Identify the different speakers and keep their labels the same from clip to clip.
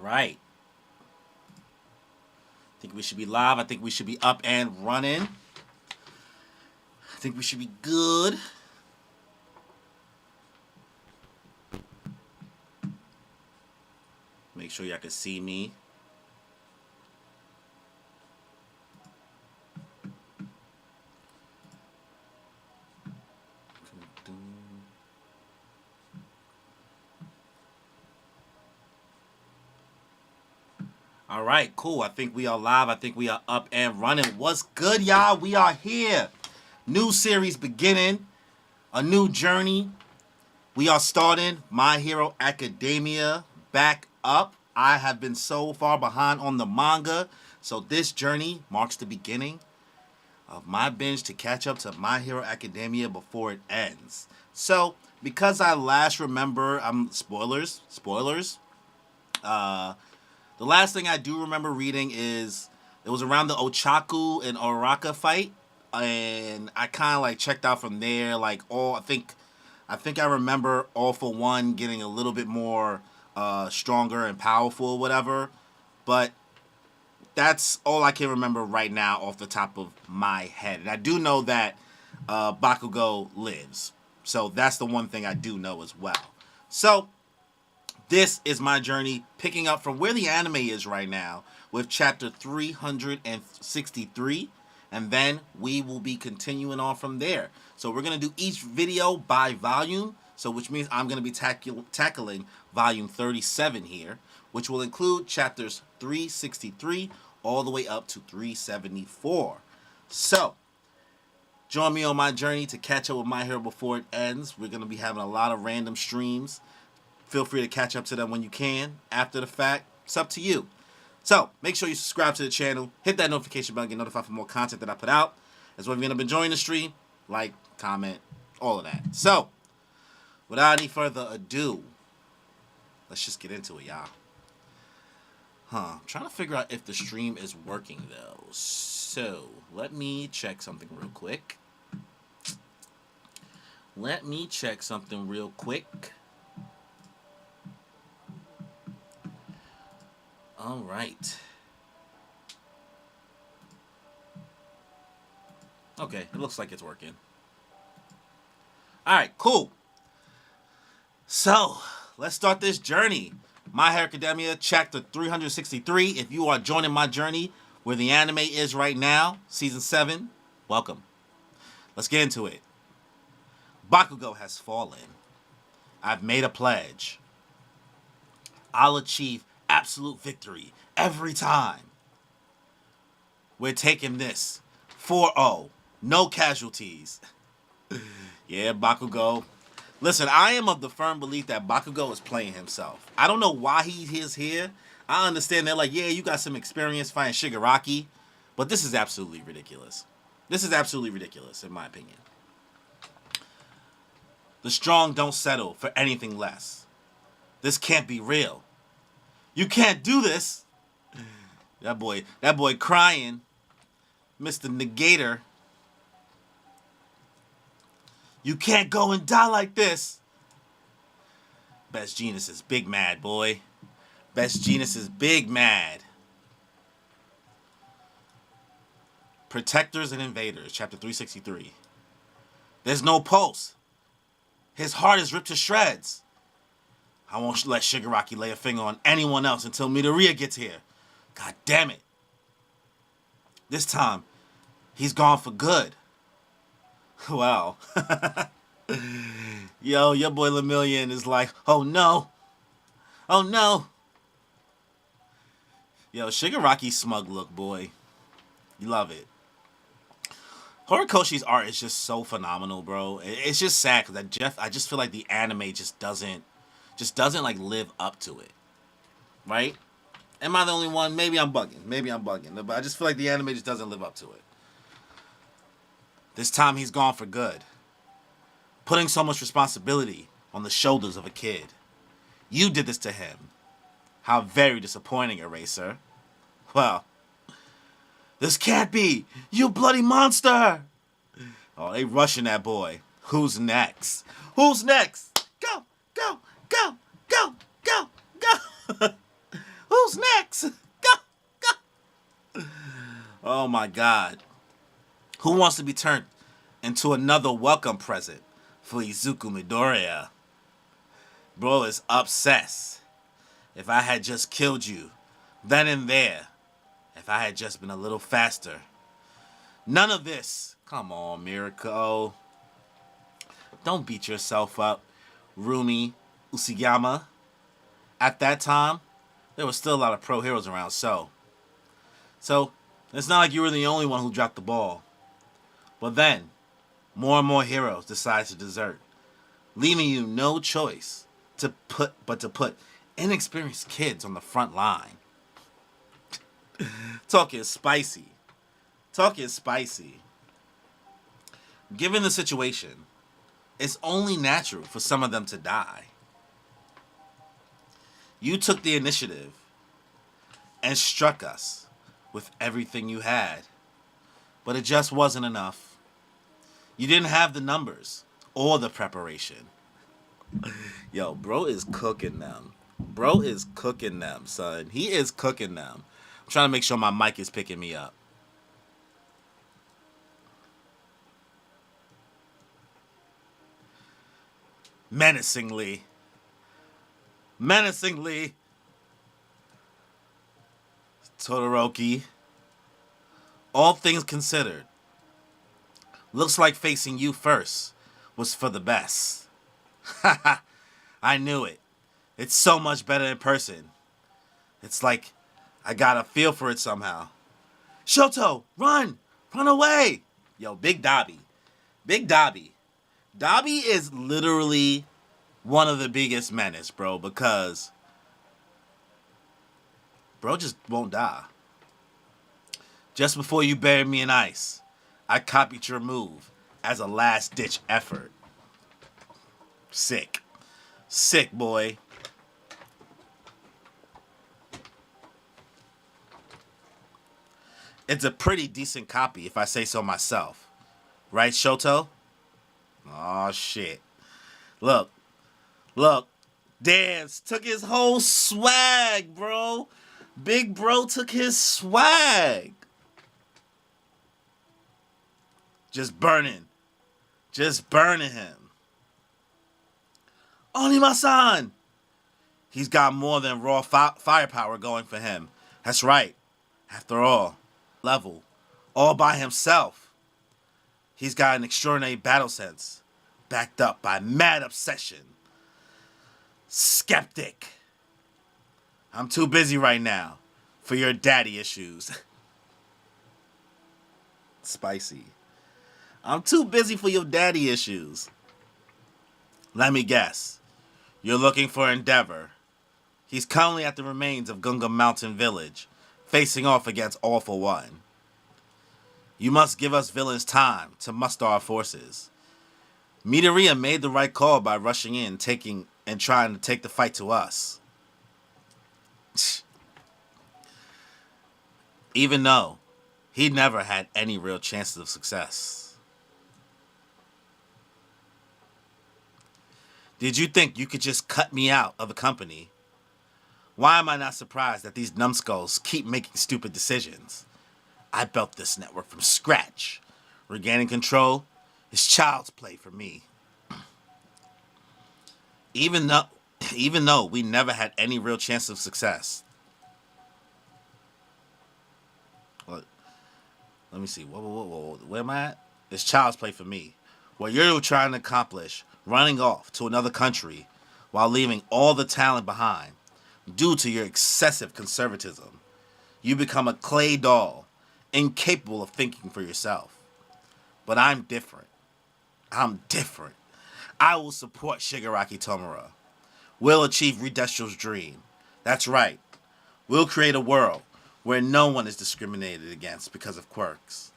Speaker 1: right. I think we should be live. I think we should be up and running. I think we should be good. Make sure y'all can see me. All right, cool. I think we are live. I think we are up and running. What's good, y'all? We are here. New series beginning. A new journey. We are starting My Hero Academia back up. I have been so far behind on the manga. So this journey marks the beginning of my binge to catch up to My Hero Academia before it ends. So, because I last remember, spoilers. The last thing I do remember reading is it was around the Ochaku and Oraka fight, and I kind of like checked out from there. Like I think I remember All for One getting a little bit more stronger and powerful, whatever. But that's all I can remember right now off the top of my head. And I do know that Bakugo lives, so that's the one thing I do know as well. So this is my journey, picking up from where the anime is right now with chapter 363, and then we will be continuing on from there. So we're going to do each video by volume, so which means I'm going to be tackling volume 37 here, which will include chapters 363 all the way up to 374. So join me on my journey to catch up with My Hero before it ends. We're going to be having a lot of random streams. Feel free to catch up to them when you can. After the fact, it's up to you. So, make sure you subscribe to the channel. Hit that notification bell and get notified for more content that I put out. As well, if you're going to enjoy the stream, like, comment, all of that. So, without any further ado, let's just get into it, y'all. I'm trying to figure out if the stream is working, though. So, let me check something real quick. All right. Okay, it looks like it's working. All right, cool. So, let's start this journey. My Hero Academia, chapter 363. If you are joining my journey where the anime is right now, season 7, welcome. Let's get into it. Bakugo has fallen. I've made a pledge. I'll achieve absolute victory every time. We're taking this 4-0. No casualties. Yeah, Bakugo. Listen, I am of the firm belief that Bakugo is playing himself. I don't know why he is here. I understand they're like, yeah, you got some experience fighting Shigaraki, but this is absolutely ridiculous. This is absolutely ridiculous, in my opinion. The strong don't settle for anything less. This can't be real. You can't do this. That boy crying. Mr. Negator. You can't go and die like this. Best Genius is big mad, boy. Best Genius is big mad. Protectors and Invaders, chapter 363. There's no pulse. His heart is ripped to shreds. I won't let Shigaraki lay a finger on anyone else until Midoriya gets here. God damn it. This time, he's gone for good. Wow. Yo, your boy Lemillion is like, oh no. Oh no. Yo, Shigaraki's smug look, boy. You love it. Horikoshi's art is just so phenomenal, bro. It's just sad because I just feel like the anime just doesn't like live up to it. Right? Am I the only one? Maybe I'm bugging. But I just feel like the anime just doesn't live up to it. This time he's gone for good. Putting so much responsibility on the shoulders of a kid. You did this to him. How very disappointing, Eraser. Well, this can't be! You bloody monster! Oh, they rushing that boy. Who's next? Who's next? Go! Go! Go! Go! Go! Go! Who's next? Go, go. Oh my God. Who wants to be turned into another welcome present for Izuku Midoriya? Bro is obsessed. If I had just killed you, then and there. If I had just been a little faster. None of this. Come on, Mirako. Don't beat yourself up, Rumi Usuyama. At that time, there was still a lot of pro heroes around, so it's not like you were the only one who dropped the ball. But then, more and more heroes decided to desert, leaving you no choice but to put inexperienced kids on the front line. Talk is spicy. Given the situation, it's only natural for some of them to die. You took the initiative and struck us with everything you had, but it just wasn't enough. You didn't have the numbers or the preparation. Yo, bro is cooking them. Son. He is cooking them. I'm trying to make sure my mic is picking me up. Menacingly. Todoroki. All things considered, looks like facing you first was for the best. Haha, I knew it. It's so much better in person. It's like I got a feel for it somehow. Shoto, run! Run away! Yo, Big Dabi. Dabi is literally one of the biggest menace, bro, because bro just won't die. Just before you buried me in ice, I copied your move as a last-ditch effort. Sick, boy. It's a pretty decent copy, if I say so myself. Right, Shoto? Aw, shit. Look. Dance took his whole swag, bro. Big bro took his swag. Just burning him. Onima-san! He's got more than raw firepower going for him. That's right. After all, level, all by himself. He's got an extraordinary battle sense, backed up by mad obsession. Skeptic. I'm too busy right now for your daddy issues. Spicy. I'm too busy for your daddy issues. Let me guess. You're looking for Endeavor. He's currently at the remains of Gunga Mountain Village, facing off against All for One. You must give us villains time to muster our forces. Midoriya made the right call by rushing in, and trying to take the fight to us. Even though he never had any real chances of success. Did you think you could just cut me out of the company? Why am I not surprised that these numbskulls keep making stupid decisions? I built this network from scratch. Regaining control is child's play for me. Even though we never had any real chance of success. Let me see. Whoa. Where am I at? It's child's play for me. What you're trying to accomplish, running off to another country while leaving all the talent behind, due to your excessive conservatism. You become a clay doll, incapable of thinking for yourself. But I'm different. I will support Shigaraki Tomura. We'll achieve Redestro's dream. That's right. We'll create a world where no one is discriminated against because of quirks.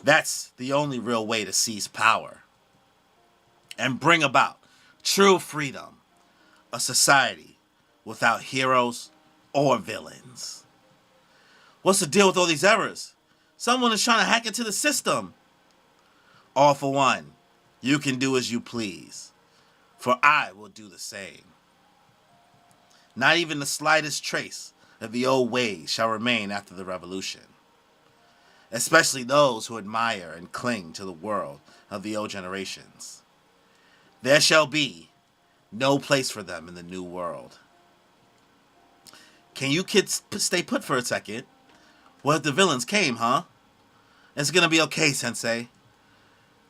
Speaker 1: That's the only real way to seize power and bring about true freedom, a society without heroes or villains. What's the deal with all these errors? Someone is trying to hack into the system. All for One, you can do as you please, for I will do the same. Not even the slightest trace that the old ways shall remain after the revolution, especially those who admire and cling to the world of the old generations. There shall be no place for them in the new world. Can you kids stay put for a second? What if the villains came, huh? It's gonna be okay, Sensei.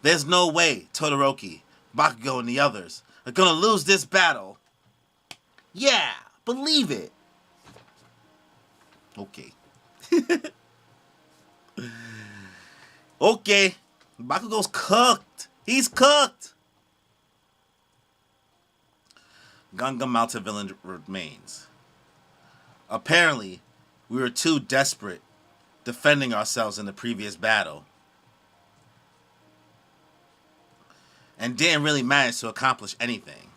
Speaker 1: There's no way Todoroki, Bakugo, and the others are gonna lose this battle. Yeah, believe it. Okay. Okay. Bakugo's cooked. He's cooked. Gunga mounted villain remains. Apparently, we were too desperate defending ourselves in the previous battle and didn't really manage to accomplish anything.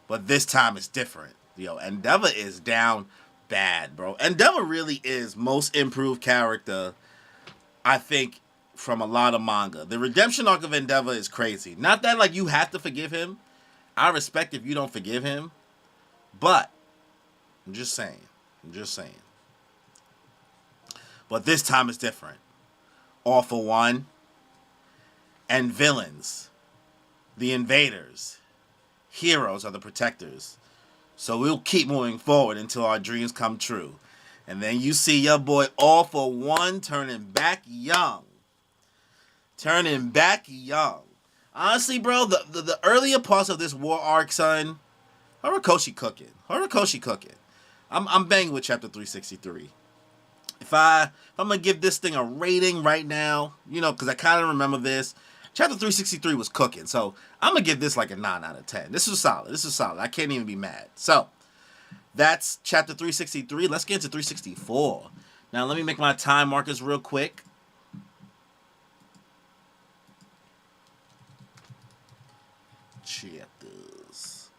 Speaker 1: But this time it's different. Yo, Endeavor is down bad, bro. Endeavor really is most improved character, I think, from a lot of manga. The redemption arc of Endeavor is crazy. Not that, like, you have to forgive him. I respect if you don't forgive him. But, I'm just saying. But this time it's different. All for One and villains, the invaders, heroes are the protectors. So we'll keep moving forward until our dreams come true. And then you see your boy All for One turning back young. Honestly, bro, the earlier parts of this war arc, son, Horikoshi cooking. I'm banging with chapter 363. If I'm gonna give this thing a rating right now, you know, because I kind of remember this. Chapter 363 was cooking, so I'm gonna give this like a 9 out of 10. This is solid. I can't even be mad. So that's chapter 363. Let's get into 364. Now let me make my time markers real quick. Chapters.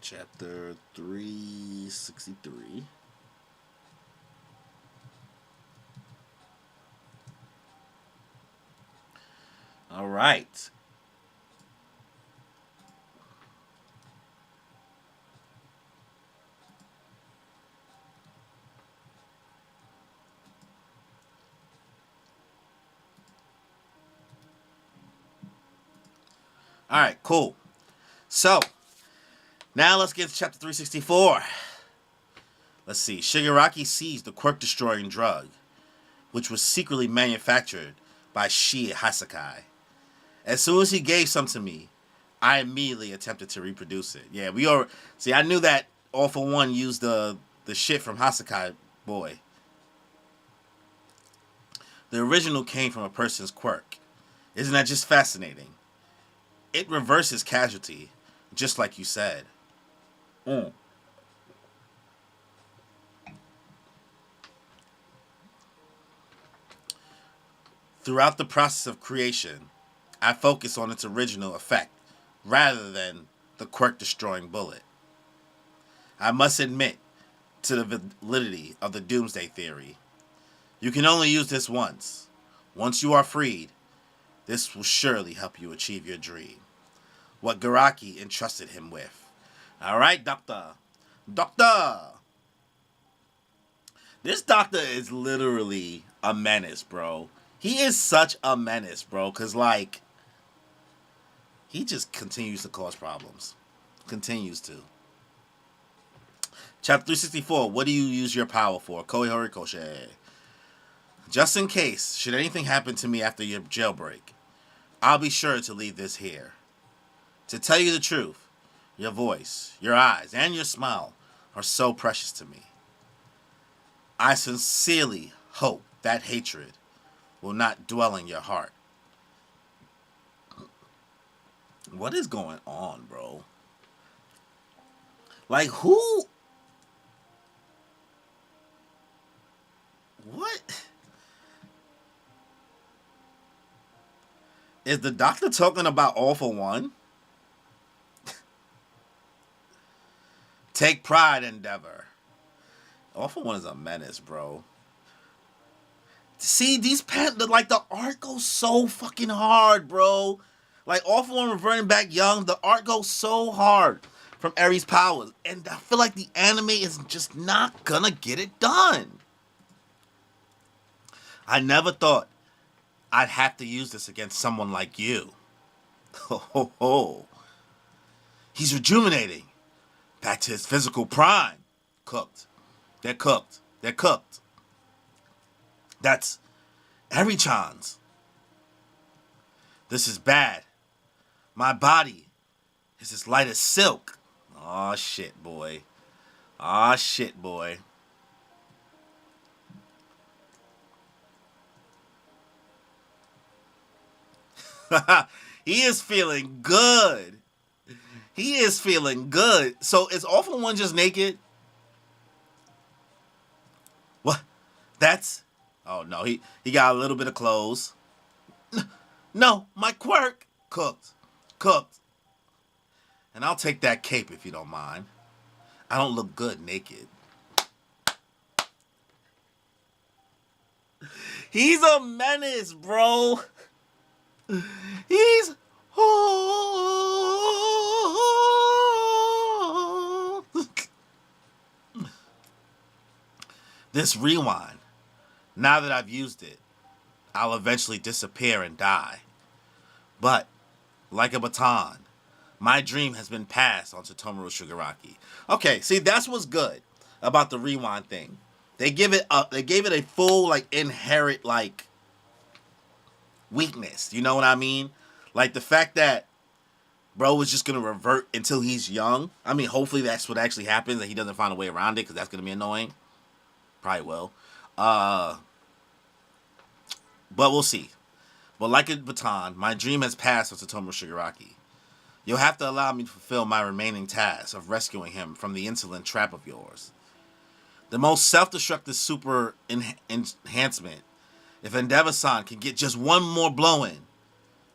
Speaker 1: Chapter 363. All right. All right, cool. So, now let's get to chapter 364. Let's see. Shigaraki seized the quirk-destroying drug, which was secretly manufactured by Shie Hasakai. As soon as he gave some to me, I immediately attempted to reproduce it. Yeah, I knew that All for One used the shit from Hasakai boy. The original came from a person's quirk. Isn't that just fascinating? It reverses casualty, just like you said. Throughout the process of creation, I focus on its original effect, rather than the quirk-destroying bullet. I must admit to the validity of the doomsday theory. You can only use this once. Once you are freed, this will surely help you achieve your dream. What Garaki entrusted him with. Alright, Doctor. This Doctor is literally a menace, bro. He is such a menace, bro. Because, like, he just continues to cause problems. Continues to. Chapter 364. What do you use your power for? Koi Horikoshi. Just in case, should anything happen to me after your jailbreak, I'll be sure to leave this here. To tell you the truth, your voice, your eyes, and your smile are so precious to me. I sincerely hope that hatred will not dwell in your heart. What is going on, bro? Like, who? What? Is the Doctor talking about All for One? Take pride, Endeavor. All for One is a menace, bro. See, like the art goes so fucking hard, bro. Like All for One reverting back young, the art goes so hard from Aries powers, and I feel like the anime is just not gonna get it done. I never thought I'd have to use this against someone like you. Ho ho ho. He's rejuvenating. Back to his physical prime. Cooked. They're cooked. They're cooked. That's Eri-chan's. This is bad. My body is as light as silk. Aw, shit, boy. Aw, shit, boy. He is feeling good. He is feeling good. So is All for One just naked? What? That's... Oh, no. He got a little bit of clothes. No, my quirk. Cooked. Cooked. And I'll take that cape if you don't mind. I don't look good naked. He's a menace, bro. He's... This rewind, now that I've used it, I'll eventually disappear and die. But, like a baton, my dream has been passed on to Tomura Shigaraki. Okay, see, that's what's good about the rewind thing. They gave it a full, like, inherent, like, weakness. You know what I mean? Like, the fact that bro is just going to revert until he's young. I mean, hopefully that's what actually happens, and he doesn't find a way around it, because that's going to be annoying. Probably will. But we'll see. But like a baton, my dream has passed on to Tomura Shigaraki. You'll have to allow me to fulfill my remaining task of rescuing him from the insolent trap of yours. The most self-destructive super enhancement. If Endeavor-san can get just one more blow in.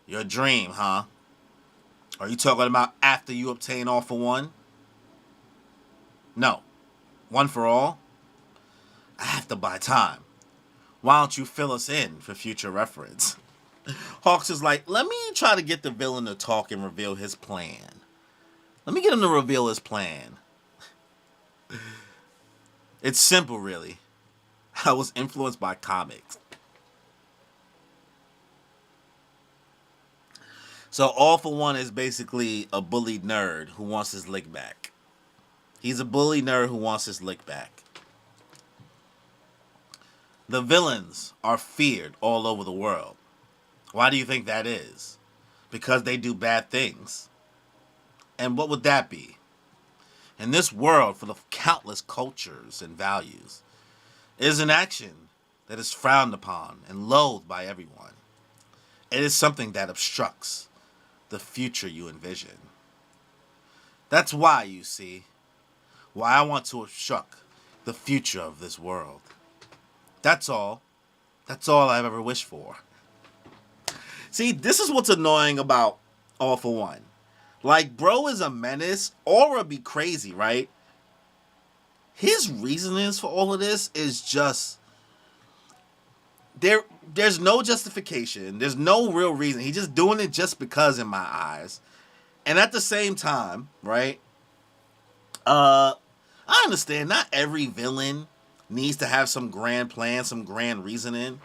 Speaker 1: Your dream, huh? Are you talking about after you obtain All for One? No. One for all? I have to buy time. Why don't you fill us in for future reference? Hawks is like, let me try to get the villain to talk and reveal his plan. Let me get him to reveal his plan. It's simple, really. I was influenced by comics. So All for One is basically a bullied nerd who wants his lick back. He's a bully nerd who wants his lick back. The villains are feared all over the world. Why do you think that is? Because they do bad things. And what would that be? In this world full of countless cultures and values, it is an action that is frowned upon and loathed by everyone. It is something that obstructs the future you envision. That's why, you see, why I want to obstruct the future of this world. That's all. That's all I've ever wished for. See, this is what's annoying about All for One. Like, bro is a menace. Aura be crazy, right? His reasonings for all of this is just... There's no justification. There's no real reason. He's just doing it just because in my eyes. And at the same time, right? I understand not every villain needs to have some grand plan, some grand reasoning.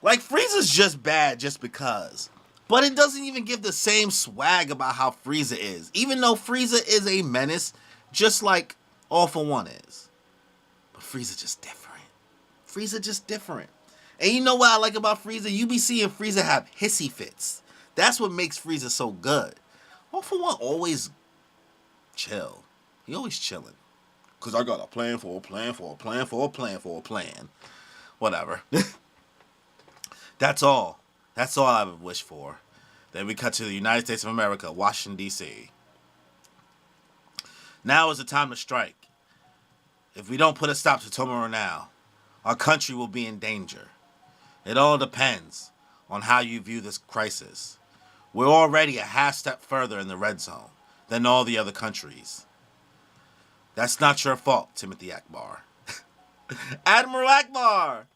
Speaker 1: Like, Frieza's just bad just because. But it doesn't even give the same swag about how Frieza is. Even though Frieza is a menace, just like All for One is. But Frieza just different. Frieza just different. And you know what I like about Frieza? You be seeing Frieza have hissy fits. That's what makes Frieza so good. All for One always chill. He always chilling. Because I got a plan for a plan for a plan for a plan for a plan. Whatever. That's all. That's all I would wish for. Then we cut to the United States of America, Washington, D.C. Now is the time to strike. If we don't put a stop to Tomura now, our country will be in danger. It all depends on how you view this crisis. We're already a half step further in the red zone than all the other countries. That's not your fault, Timothy Akbar. Admiral Akbar.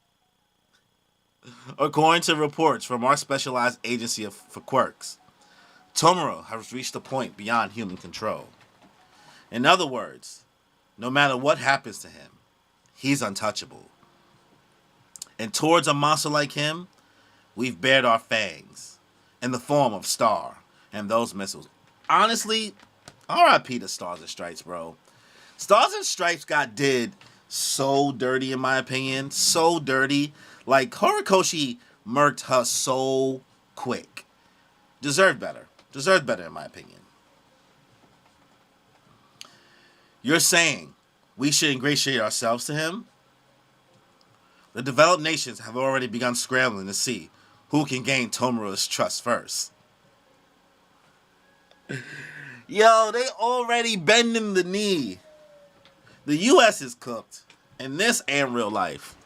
Speaker 1: According to reports from our specialized agency for quirks, Tomura has reached a point beyond human control. In other words, no matter what happens to him, he's untouchable. And towards a monster like him, we've bared our fangs in the form of Star and those missiles. Honestly, RIP to Stars and Stripes, bro. Stars and Stripes did so dirty, in my opinion. So dirty. Like, Horikoshi murked her so quick. Deserved better. Deserved better, in my opinion. You're saying we should ingratiate ourselves to him? The developed nations have already begun scrambling to see who can gain Tomura's trust first. Yo, they already bending the knee. The U.S. is cooked. In this and real life.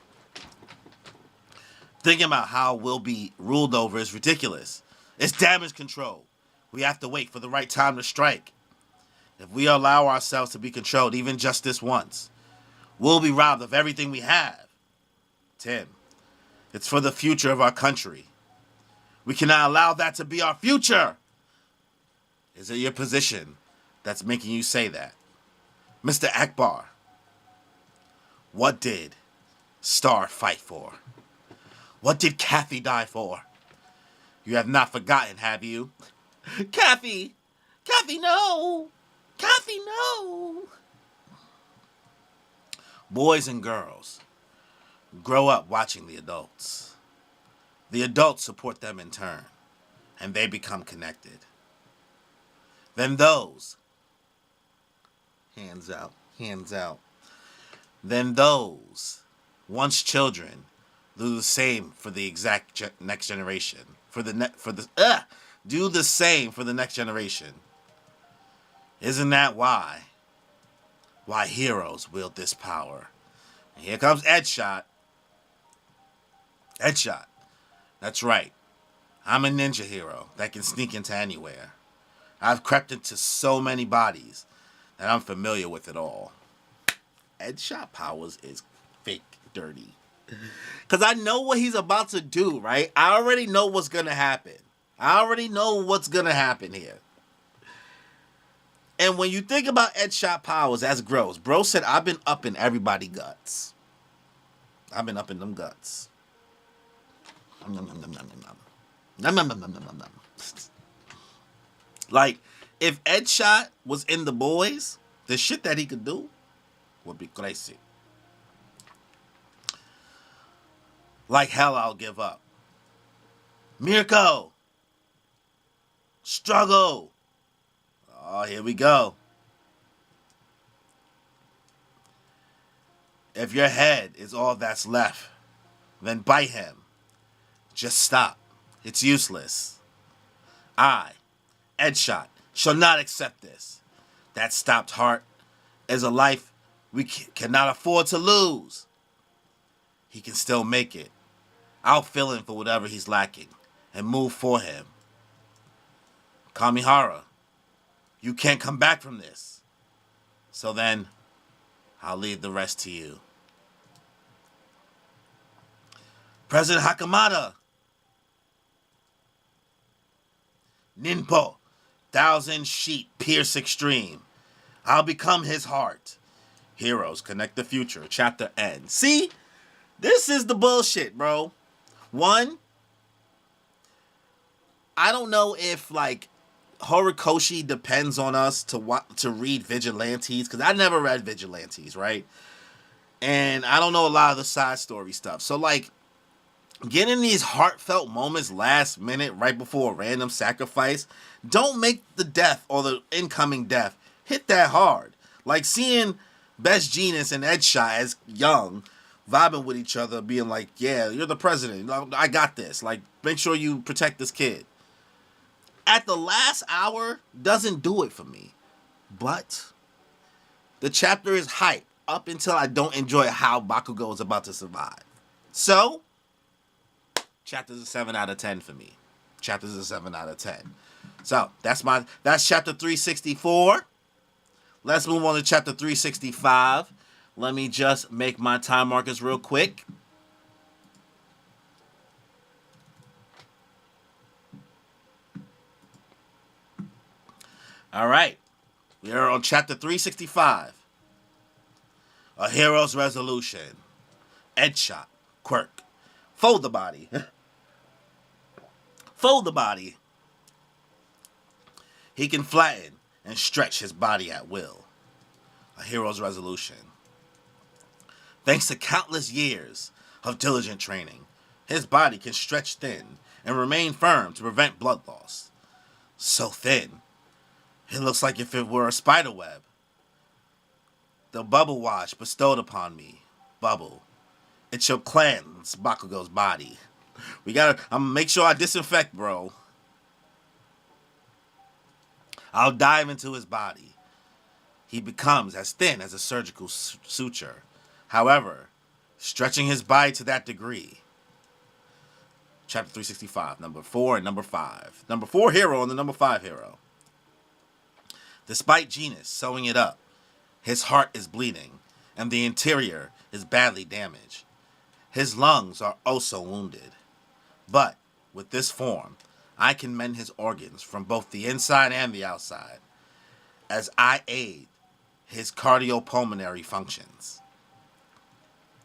Speaker 1: Thinking about how we'll be ruled over is ridiculous. It's damage control. We have to wait for the right time to strike. If we allow ourselves to be controlled even just this once, we'll be robbed of everything we have. Tim, it's for the future of our country. We cannot allow that to be our future. Is it your position that's making you say that? Mr. Akbar, what did Star fight for? What did Kathy die for? You have not forgotten, have you? Kathy! Kathy, no! Kathy, no! Boys and girls grow up watching the adults. The adults support them in turn, and they become connected. Then those, hands out, then those, once children, do the same for the exact next generation. Do the same for the next generation. Isn't that why heroes wield this power? And here comes Edshot. Edshot. That's right. I'm a ninja hero that can sneak into anywhere. I've crept into so many bodies that I'm familiar with it all. Edshot powers is fake dirty. Because I know what he's about to do, right? I already know what's going to happen. Here. And when you think about Edshot powers, that's gross. Bro said, I've been up in everybody's guts. I've been up in them guts. Like, if Edshot was in The Boys, the shit that he could do would be crazy. Like hell, I'll give up. Mirko! Struggle! Oh, here we go. If your head is all that's left, then bite him. Just stop. It's useless. I, Edshot, shall not accept this. That stopped heart is a life we cannot afford to lose. He can still make it. I'll fill in for whatever he's lacking and move for him. Kamihara, you can't come back from this. So then, I'll leave the rest to you. President Hakamada. Ninpo, 1,000 sheet pierce extreme. I'll become his heart. Heroes connect the future. Chapter end. See? This is the bullshit, bro. One, I don't know if, like, Horikoshi depends on us to read Vigilantes, because I never read Vigilantes, right? And I don't know a lot of the side story stuff. So, like, getting these heartfelt moments last minute right before a random sacrifice, don't make the death or the incoming death hit that hard. Like, seeing Best Genius and Edshot as young, vibing with each other, being like, yeah, you're the president. I got this. Like, make sure you protect this kid. At the last hour, doesn't do it for me. But the chapter is hype up until I don't enjoy how Bakugo is about to survive. So, chapter's a 7 out of 10 for me. Chapter's a 7 out of 10. So, that's chapter 364. Let's move on to chapter 365. Let me just make my time markers real quick. All right. We are on chapter 365. A Hero's Resolution. Headshot. Quirk. Fold the body. Fold the body. He can flatten and stretch his body at will. A Hero's Resolution. Thanks to countless years of diligent training, his body can stretch thin and remain firm to prevent blood loss. So thin, it looks like if it were a spider web. The bubble wash bestowed upon me. Bubble. It shall cleanse Bakugo's body. I'm gonna make sure I disinfect, bro. I'll dive into his body. He becomes as thin as a surgical suture. However, stretching his body to that degree. Chapter 365, number 4 and number 5. Number 4 hero and the number 5 hero. Despite Genis sewing it up, his heart is bleeding, and the interior is badly damaged. His lungs are also wounded. But, with this form, I can mend his organs from both the inside and the outside, as I aid his cardiopulmonary functions.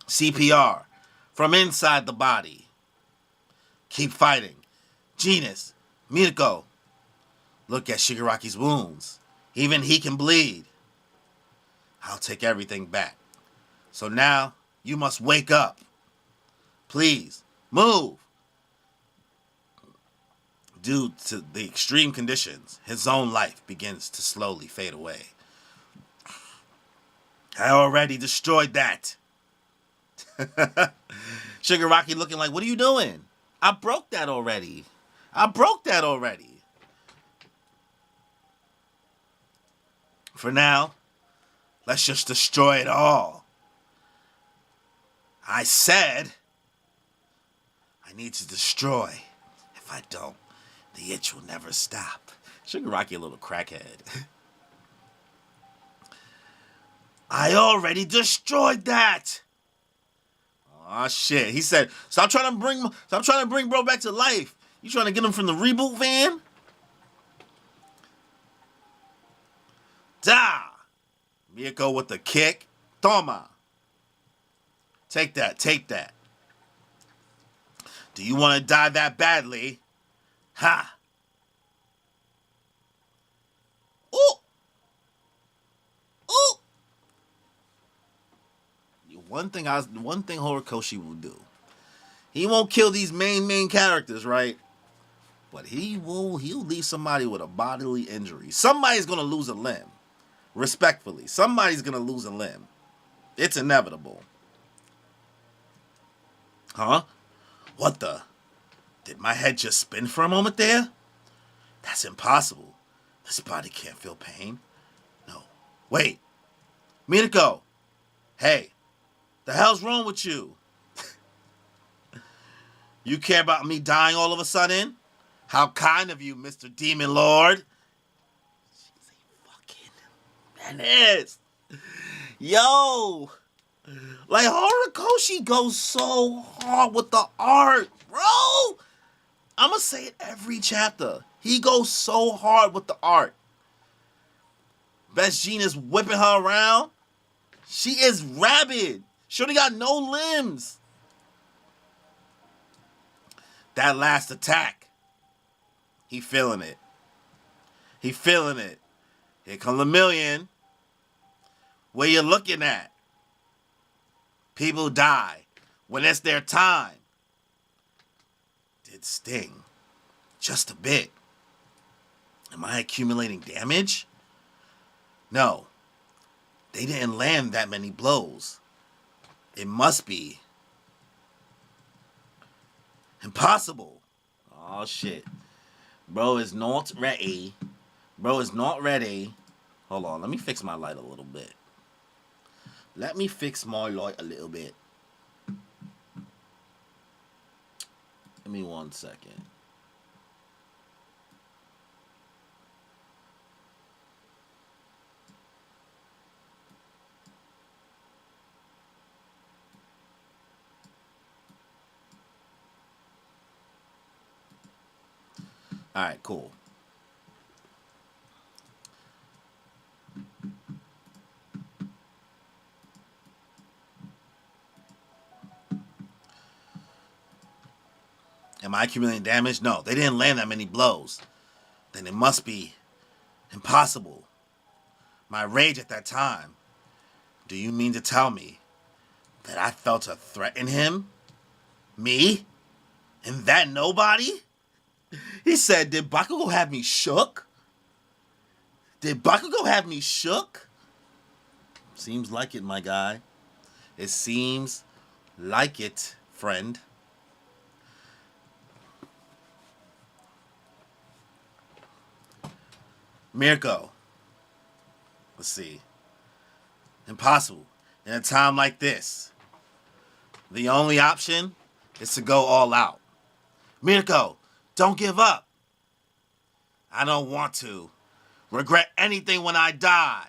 Speaker 1: CPR, from inside the body. Keep fighting. Genis, Mirko. Look at Shigaraki's wounds. Even he can bleed. I'll take everything back. So now, you must wake up. Please, move. Due to the extreme conditions, his own life begins to slowly fade away. I already destroyed that. Shigaraki looking like, what are you doing? I broke that already. For now, let's just destroy it all. I said I need to destroy. If I don't, the itch will never stop. Shigaraki a little crackhead. I already destroyed that. Oh shit. He said, stop trying to bring bro back to life. You trying to get him from the reboot van? Da! Miyako with the kick. Toma. Take that. Do you want to die that badly? Ha! Ooh! Ooh! One thing Horikoshi will do. He won't kill these main characters, right? But he'll leave somebody with a bodily injury. Somebody's gonna lose a limb. Respectfully. Somebody's gonna lose a limb. It's inevitable. Huh? What the? Did my head just spin for a moment there? That's impossible. This body can't feel pain. No. Wait. Mirko. Hey. The hell's wrong with you? You care about me dying all of a sudden? How kind of you, Mr. Demon Lord. She's a fucking menace. Yo. Like, Horikoshi goes so hard with the art, bro. I'm going to say it every chapter. He goes so hard with the art. Best Jean is whipping her around. She is rabid. Shorty got no limbs. That last attack. He feeling it. Here come the million. Where you looking at? People die when it's their time. Did sting. Just a bit. Am I accumulating damage? No. They didn't land that many blows. It must be impossible. Oh shit. Bro is not ready. Hold on, let me fix my light a little bit. Give me 1 second. All right, cool. Am I accumulating damage? No, they didn't land that many blows. Then it must be impossible. My rage at that time. Do you mean to tell me that I felt to threaten him? Me? And that nobody? He said, did Bakugo have me shook? Did Bakugo have me shook? Seems like it, my guy. It seems like it, friend. Mirko. Let's see. Impossible. In a time like this, the only option is to go all out. Mirko, don't give up. I don't want to regret anything when I die.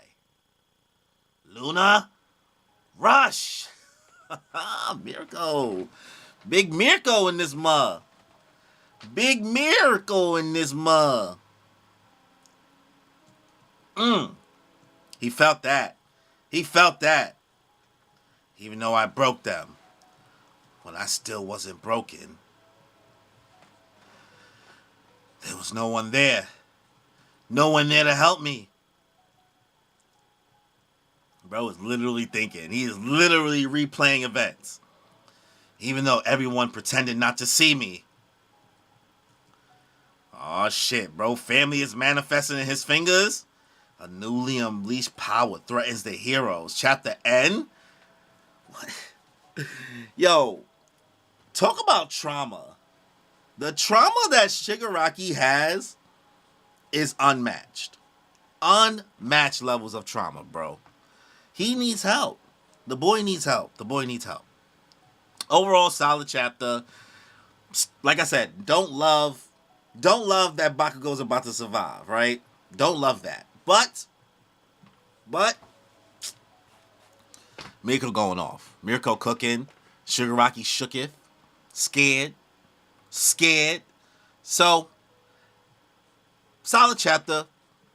Speaker 1: Luna, rush. Mirko. Big Mirko in this mug. Big miracle in this mug. He felt that. He felt that. Even though I broke them, when I still wasn't broken. There was no one there. No one there to help me. Bro is literally thinking. He is literally replaying events. Even though everyone pretended not to see me. Aw, shit, bro. Family is manifesting in his fingers. A newly unleashed power threatens the heroes. Chapter N? What? Yo, talk about trauma. The trauma that Shigaraki has is unmatched. Unmatched levels of trauma, bro. He needs help. The boy needs help. The boy needs help. Overall, solid chapter. Like I said, don't love that Bakugo's about to survive, right? Don't love that. But, Mirko going off. Mirko cooking. Shigaraki shooketh. Scared. So, solid chapter.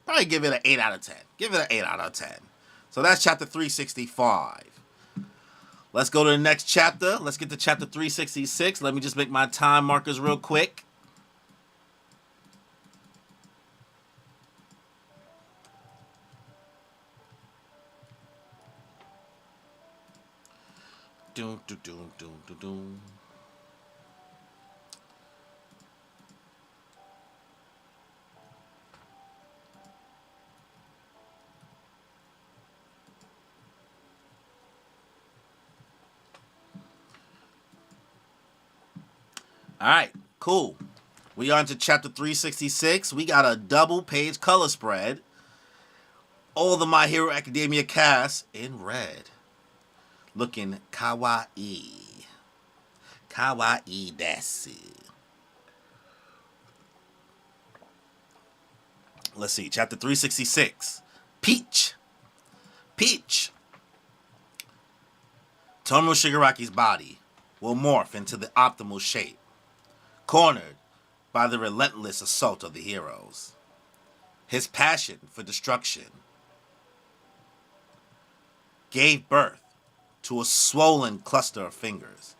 Speaker 1: Probably give it an 8 out of 10. Give it an 8 out of 10. So that's chapter 365. Let's go to the next chapter. Let's get to chapter 366. Let me just make my time markers real quick. Doom, doom, doom, doom, doom, doom. All right, cool. We are into chapter 366. We got a double-page color spread. All the My Hero Academia cast in red. Looking kawaii. Kawaii desu. Let's see, chapter 366. Peach. Tomoe Shigaraki's body will morph into the optimal shape, cornered by the relentless assault of the heroes. His passion for destruction gave birth to a swollen cluster of fingers,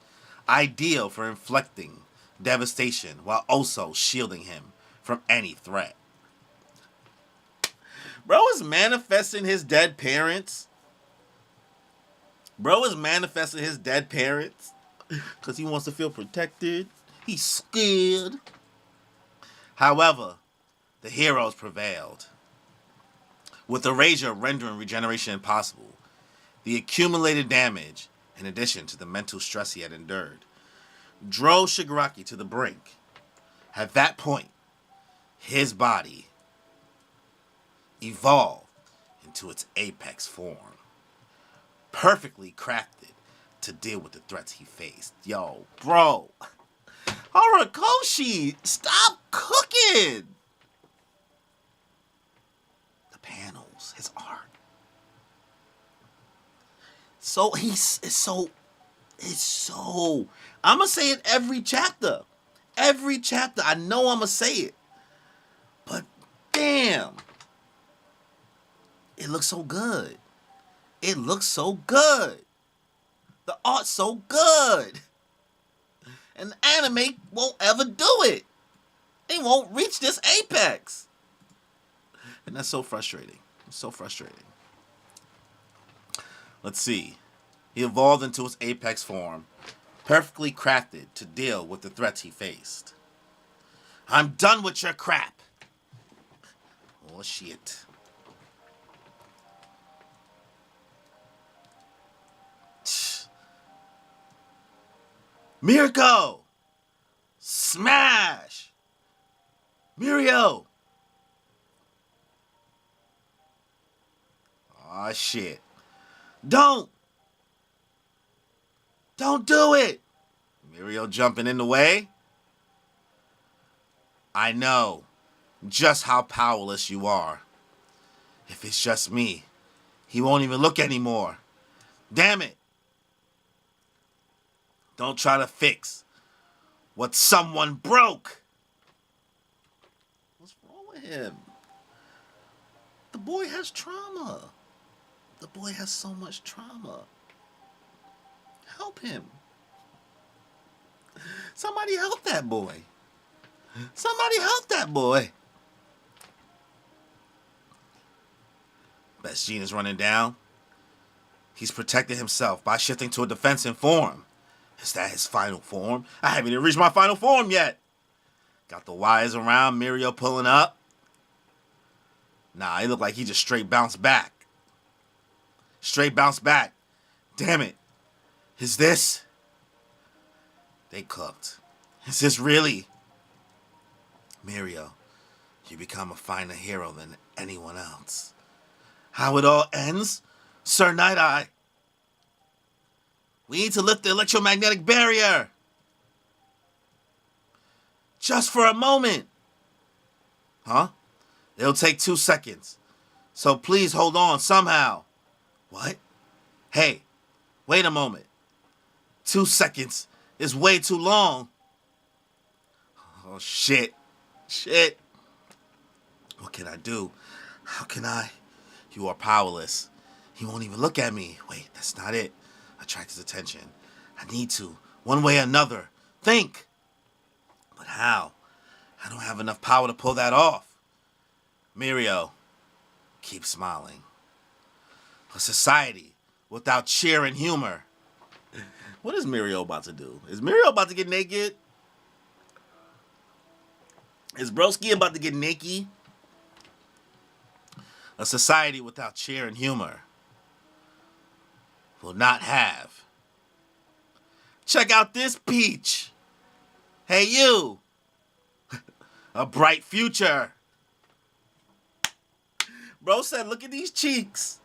Speaker 1: ideal for inflicting devastation while also shielding him from any threat. Bro is manifesting his dead parents. Because he wants to feel protected. He's scared. However, the heroes prevailed. With Erasure rendering regeneration impossible, the accumulated damage, in addition to the mental stress he had endured, drove Shigaraki to the brink. At that point, his body evolved into its apex form, perfectly crafted to deal with the threats he faced. Yo, bro. Horikoshi, stop cooking! The panels, his art. It's so, I'ma say it every chapter. I know I'ma say it. damn. It looks so good. It looks so good. The art's so good. And the anime won't ever do it. They won't reach this apex. And that's so frustrating. It's so frustrating. Let's see. He evolved into his apex form, perfectly crafted to deal with the threats he faced. I'm done with your crap. Oh, shit. Mirko! Smash! Mirio! Aw, shit. Don't do it! Mirio jumping in the way. I know just how powerless you are. If it's just me, he won't even look anymore. Damn it. Don't try to fix what someone broke. What's wrong with him? The boy has trauma. The boy has so much trauma. Help him. Somebody help that boy. Somebody help that boy. Best Jean is running down. He's protected himself by shifting to a defensive form. Is that his final form? I haven't even reached my final form yet. Got the wires around, Mirio pulling up. Nah, he looked like he just straight bounced back. Straight bounced back. Damn it. Is this? They cooked. Is this really? Mirio, you become a finer hero than anyone else. How it all ends? Sir Night-Eye. We need to lift the electromagnetic barrier. Just for a moment. Huh? It'll take 2 seconds. So please hold on somehow. What? Hey, wait a moment. 2 seconds is way too long. Oh, shit. Shit. What can I do? How can I? You are powerless. He won't even look at me. Wait, that's not it. Attract his attention. I need to. One way or another. Think. But how? I don't have enough power to pull that off. Mirio, keep smiling. A society without cheer and humor. What is Mirio about to do? Is Mirio about to get naked? Is Broski about to get naked? A society without cheer and humor will not have. Check out this peach. Hey, you. A bright future. Bro said, look at these cheeks.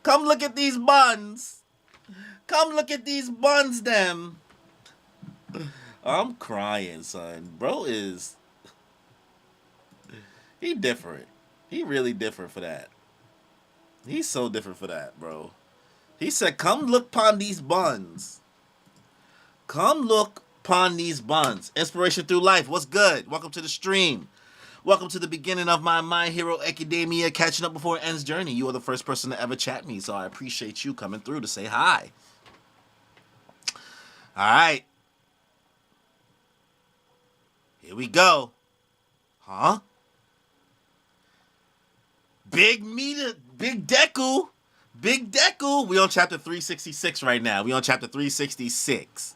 Speaker 1: Come look at these buns. Come look at these buns, them. I'm crying, son. Bro is... He different. He really different for that. He's so different for that, bro. He said, come look upon these buns. Come look upon these buns. Inspiration through life. What's good? Welcome to the stream. Welcome to the beginning of my My Hero Academia Catching Up Before It Ends journey. You are the first person to ever chat me, so I appreciate you coming through to say hi. All right. Here we go. Huh? Big Deku. Big Deku. We on chapter 366 right now. We on chapter 366.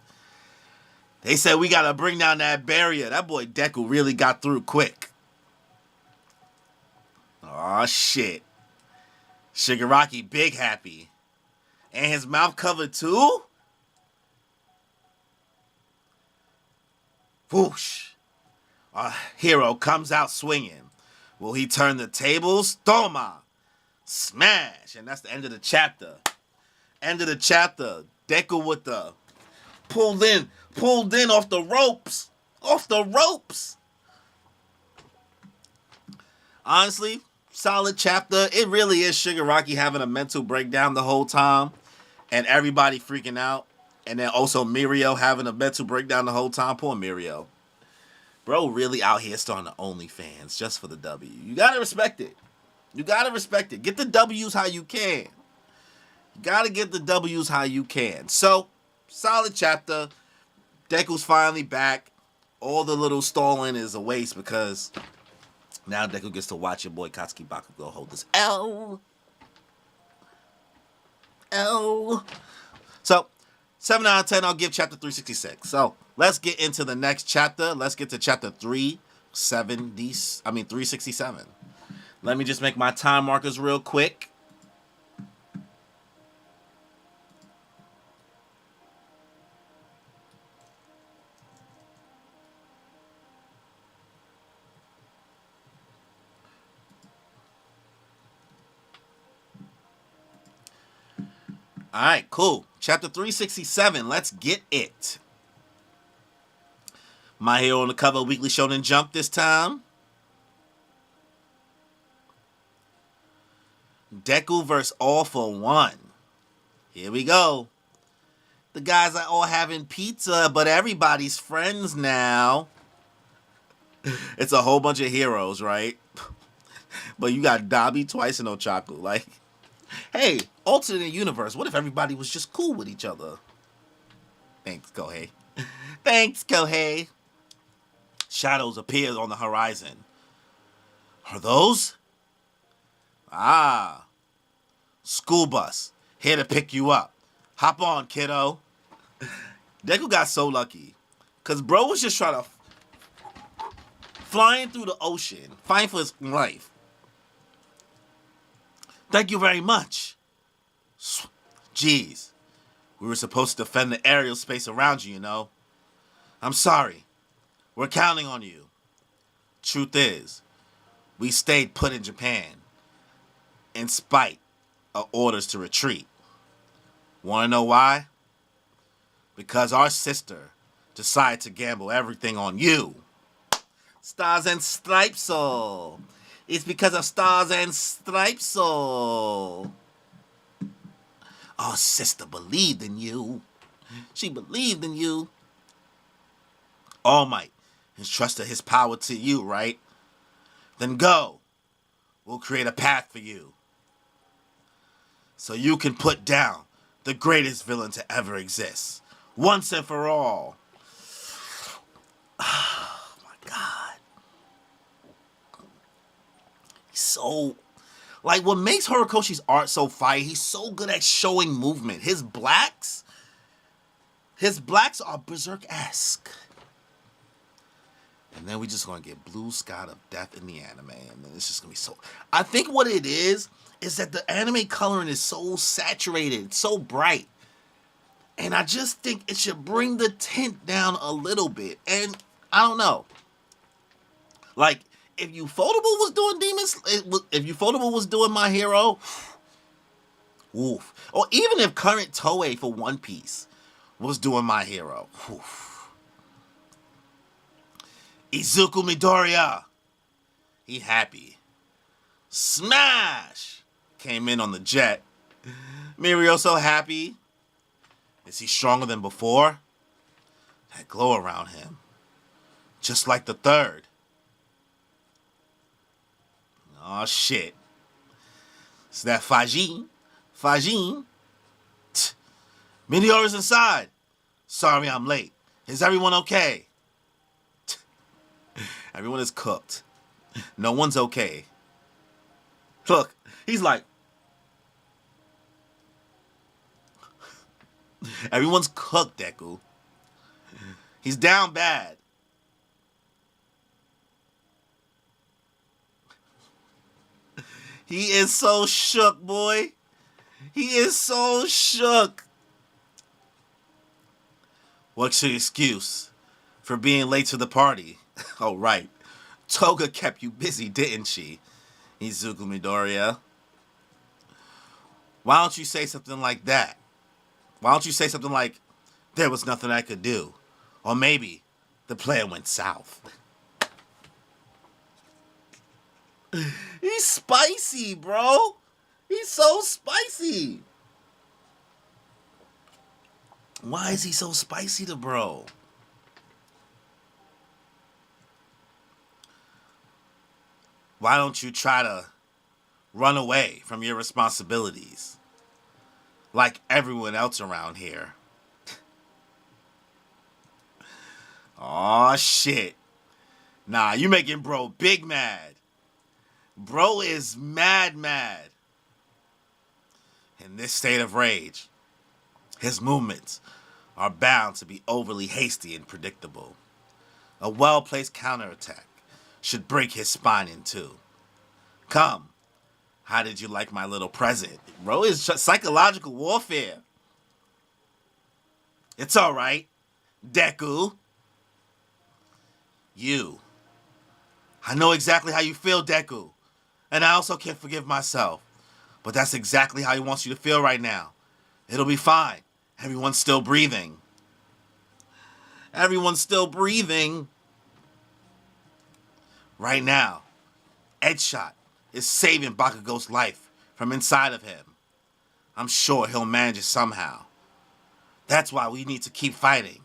Speaker 1: They said we got to bring down that barrier. That boy Deku really got through quick. Aw, shit. Shigaraki big happy. And his mouth covered too? Whoosh. Our hero comes out swinging. Will he turn the tables? Toma. Smash. And that's the end of the chapter. End of the chapter. Deku with the pulled in off the ropes. Off the ropes. Honestly, solid chapter. It really is Shigaraki having a mental breakdown the whole time. And everybody freaking out. And then also Mirio having a mental breakdown the whole time. Poor Mirio. Bro really out here starting the OnlyFans just for the W. You gotta respect it. You gotta respect it. Get the W's how you can. You gotta get the W's how you can. So, solid chapter. Deku's finally back. All the little stalling is a waste because now Deku gets to watch your boy Katsuki Bakugo hold this L. So, 7 out of 10, I'll give chapter 366. So, let's get into the next chapter. Let's get to chapter 367. Let me just make my time markers real quick. All right, cool. Chapter 367. Let's get it. My Hero on the cover of Weekly Shonen Jump this time. Deku vs. All for One. Here we go. The guys are all having pizza, but everybody's friends now. It's a whole bunch of heroes, right? But you got Dabi, Twice, and Ochaku. Like, hey, alternate universe, what if everybody was just cool with each other? Thanks, Kohei. Thanks, Kohei. Shadows appear on the horizon. Are those? Ah. School bus. Here to pick you up. Hop on, kiddo. Deku got so lucky. Because bro was just trying to flying through the ocean, fighting for his life. Thank you very much. Jeez. We were supposed to defend the aerial space around you, you know. I'm sorry. We're counting on you. Truth is, we stayed put in Japan in spite of orders to retreat. Want to know why? Because our sister decided to gamble everything on you. Stars and Stripes. It's because of Stars and Stripes. Our sister believed in you. She believed in you. All Might entrusted his power to you, right? Then go. We'll create a path for you. So you can put down the greatest villain to ever exist. Once and for all. Oh my God. He's so... Like, what makes Horikoshi's art so fire, he's so good at showing movement. His blacks are Berserk-esque. And then we just gonna get Blue Sky of Death in the anime, and then it's just gonna be so... I think what it is that the anime coloring is so saturated, so bright. And I just think it should bring the tint down a little bit. And I don't know. Like, if Ufotable was doing if Ufotable was doing My Hero, oof. Or even if current Toei for One Piece was doing My Hero, oof. Izuku Midoriya, he happy. Smash! Came in on the jet. Mirio so happy. Is he stronger than before? That glow around him. Just like the third. Oh shit. It's that Fajin. Meteor is inside. Sorry I'm late. Is everyone okay? Everyone is cooked. No one's okay. Look, he's like... Everyone's cooked, Deku. He's down bad. He is so shook, boy. He is so shook. What's your excuse for being late to the party? Oh, right. Toga kept you busy, didn't she? Izuku Midoriya. Why don't you say something like that? Why don't you say something like, there was nothing I could do? Or maybe the plan went south. He's spicy, bro. He's so spicy. Why is he so spicy to bro? Why don't you try to run away from your responsibilities like everyone else around here? Aw, shit. Nah, you making bro big mad. Bro is mad. In this state of rage, his movements are bound to be overly hasty and predictable. A well-placed counterattack should break his spine in two. Come, how did you like my little present? Bro is psychological warfare. It's alright, Deku. I know exactly how you feel, Deku. And I also can't forgive myself. But that's exactly how he wants you to feel right now. It'll be fine. Everyone's still breathing. Everyone's still breathing. Right now, Edshot is saving Bakugo's life from inside of him. I'm sure he'll manage it somehow. That's why we need to keep fighting.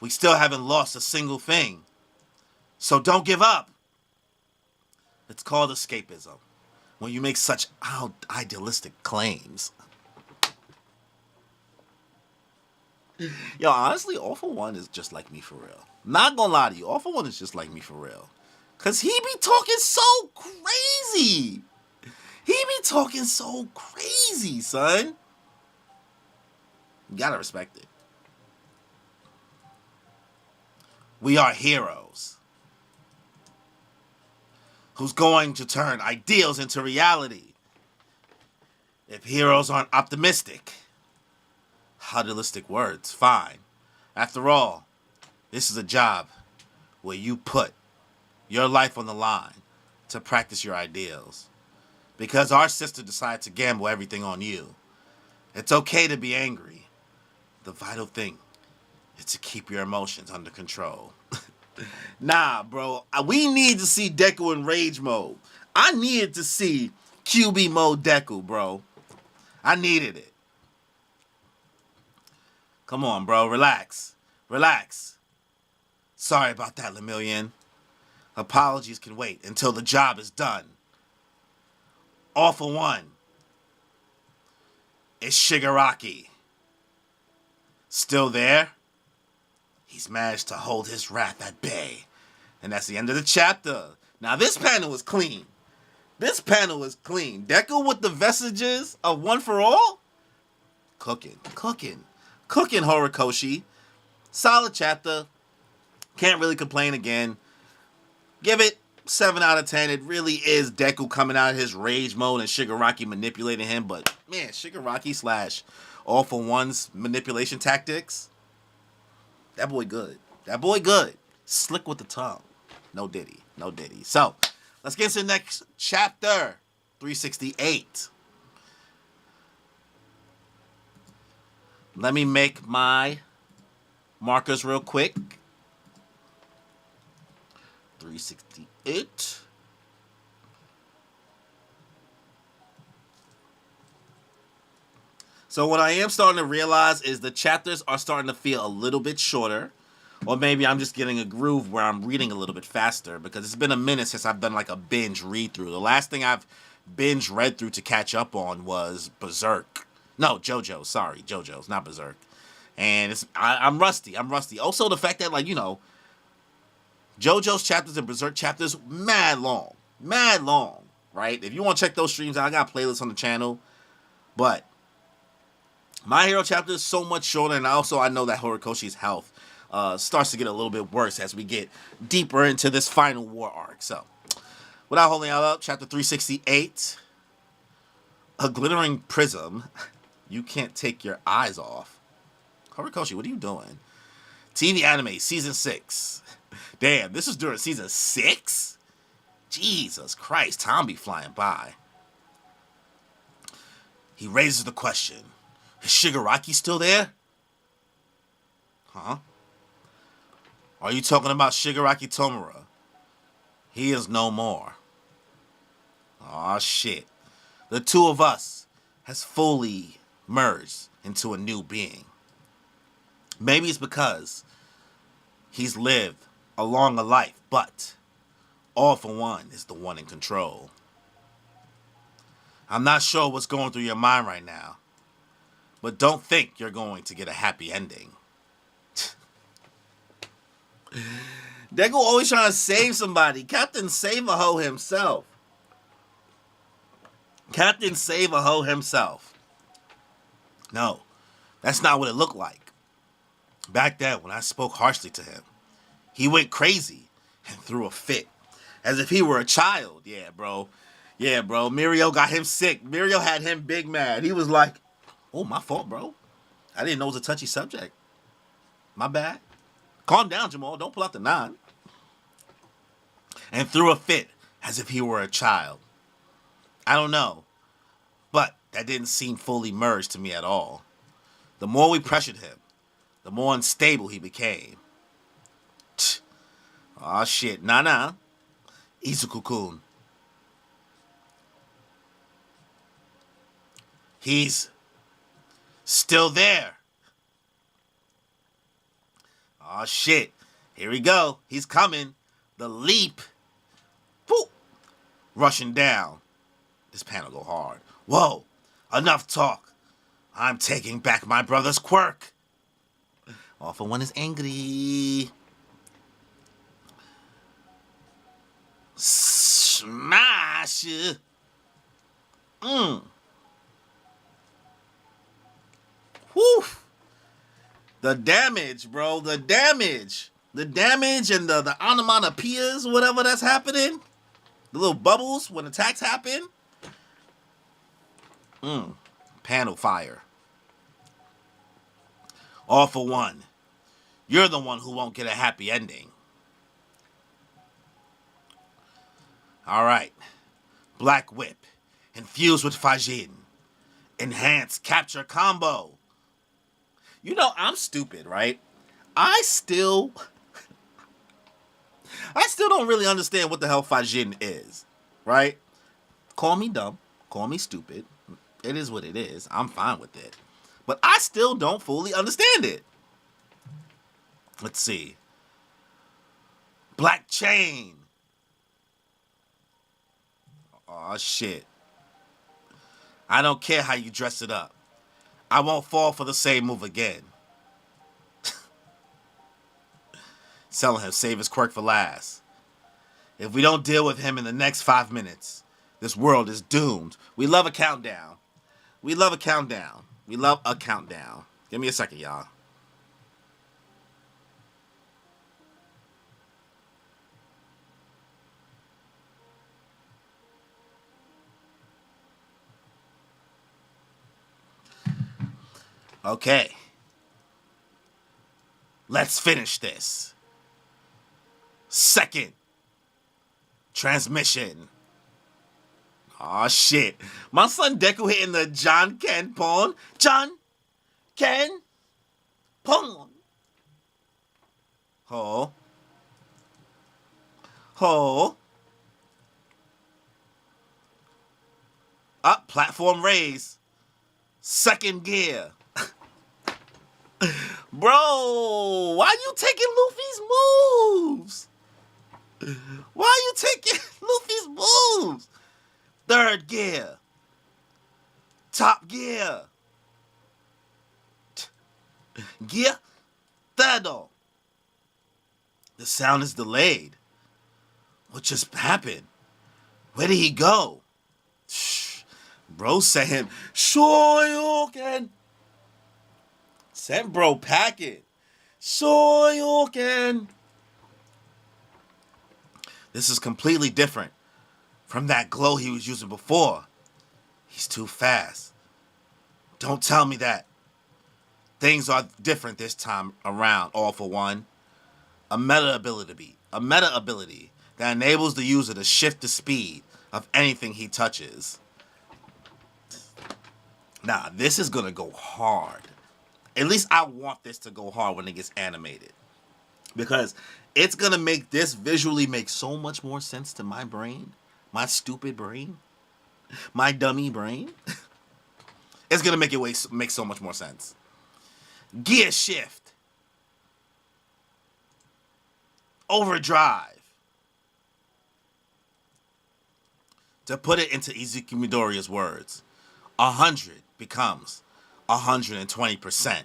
Speaker 1: We still haven't lost a single thing. So don't give up. It's called escapism when you make such idealistic claims. Yo, honestly, All For One is just like me for real. Not gonna lie to you, All For One is just like me for real. Cause he be talking so crazy. He be talking so crazy, son. You gotta respect it. We are heroes. Who's going to turn ideals into reality. If heroes aren't optimistic, idealistic words, fine. After all, this is a job where you put your life on the line to practice your ideals. Because our sister decided to gamble everything on you. It's okay to be angry. The vital thing is to keep your emotions under control. Nah, bro. We need to see Deku in rage mode. I needed to see QB mode Deku, bro. I needed it. Come on, bro. Relax. Sorry about that, Lemillion. Apologies can wait until the job is done. All For One. It's Shigaraki. Still there? He's managed to hold his wrath at bay. And that's the end of the chapter. Now this panel is clean. Deku with the vestiges of One For All? Cooking, Horikoshi. Solid chapter. Can't really complain again. Give it 7 out of 10. It really is Deku coming out of his rage mode and Shigaraki manipulating him. But, man, Shigaraki / All For One's manipulation tactics. That boy good. Slick with the tongue. No diddy. So, let's get into the next chapter. 368. Let me make my markers real quick. 368. So what I am starting to realize is the chapters are starting to feel a little bit shorter. Or maybe I'm just getting a groove where I'm reading a little bit faster, because it's been a minute since I've done like a binge read through. The last thing I've binge read through to catch up on was Berserk. No, JoJo. Sorry, JoJo's, not Berserk. And I'm rusty. Also, the fact that, like, you know, JoJo's chapters and Berserk chapters, mad long, right? If you want to check those streams out, I got playlists on the channel. But My Hero chapter is so much shorter, and also I know that Horikoshi's health starts to get a little bit worse as we get deeper into this final war arc. So, without holding out up, chapter 368, A Glittering Prism. You can't take your eyes off. Horikoshi, what are you doing? TV anime, season 6. Damn, this was during season 6? Jesus Christ, time be flying by. He raises the question. Is Shigaraki still there? Huh? Are you talking about Shigaraki Tomura? He is no more. Aw, shit. The two of us has fully merged into a new being. Maybe it's because he's lived a longer life, but All for One is the one in control. I'm not sure what's going through your mind right now, but don't think you're going to get a happy ending. Deku always trying to save somebody. Captain Save-A-Ho himself. Captain Save-A-Ho himself. No, that's not what it looked like. Back then, when I spoke harshly to him, he went crazy and threw a fit, as if he were a child. Yeah, bro. Mirio got him sick. Mirio had him big mad. He was like, oh, my fault, bro. I didn't know it was a touchy subject. My bad. Calm down, Jamal. Don't pull out the 9. And threw a fit as if he were a child. I don't know, but that didn't seem fully merged to me at all. The more we pressured him, the more unstable he became. Aw, shit. Nah. Izuku-kun. He's still there. Aw, shit. Here we go. He's coming. The leap. Whoop. Rushing down. This panel go hard. Whoa. Enough talk. I'm taking back my brother's quirk. All for One is angry. Smash. Whew. The damage, bro. The damage. The damage and the onomatopoeias, whatever that's happening. The little bubbles when attacks happen. Panel fire. All for One. You're the one who won't get a happy ending. Alright. Black Whip. Infused with Fajin. Enhanced capture combo. You know, I'm stupid, right? I still don't really understand what the hell Fajin is, right? Call me dumb. Call me stupid. It is what it is. I'm fine with it. But I still don't fully understand it. Let's see. Black Chain. Aw, shit. I don't care how you dress it up. I won't fall for the same move again. Telling him save his quirk for last. If we don't deal with him in the next 5 minutes, this world is doomed. We love a countdown. We love a countdown. We love a countdown. Give me a second, y'all. Okay. Let's finish this. Second transmission. Aw, shit. My son Deku hitting the John Ken Pon. John Ken Pon. Ho. Up, platform raise. Second gear. Bro, why you taking Luffy's moves? Why are you taking Luffy's moves? Third gear. Top gear. Gear. Thirdo. The sound is delayed. What just happened? Where did he go? Bro saying, Shoryuken. Sent bro packing. Shoryuken. This is completely different from that glow he was using before. He's too fast. Don't tell me that. Things are different this time around, All for One. A meta ability that enables the user to shift the speed of anything he touches. Now, this is going to go hard. At least I want this to go hard when it gets animated. Because it's going to make this visually make so much more sense to my brain. My stupid brain. My dummy brain. It's going to make it make so much more sense. Gear shift. Overdrive. To put it into Ezekiel Midoriya's words, 100 becomes 120%.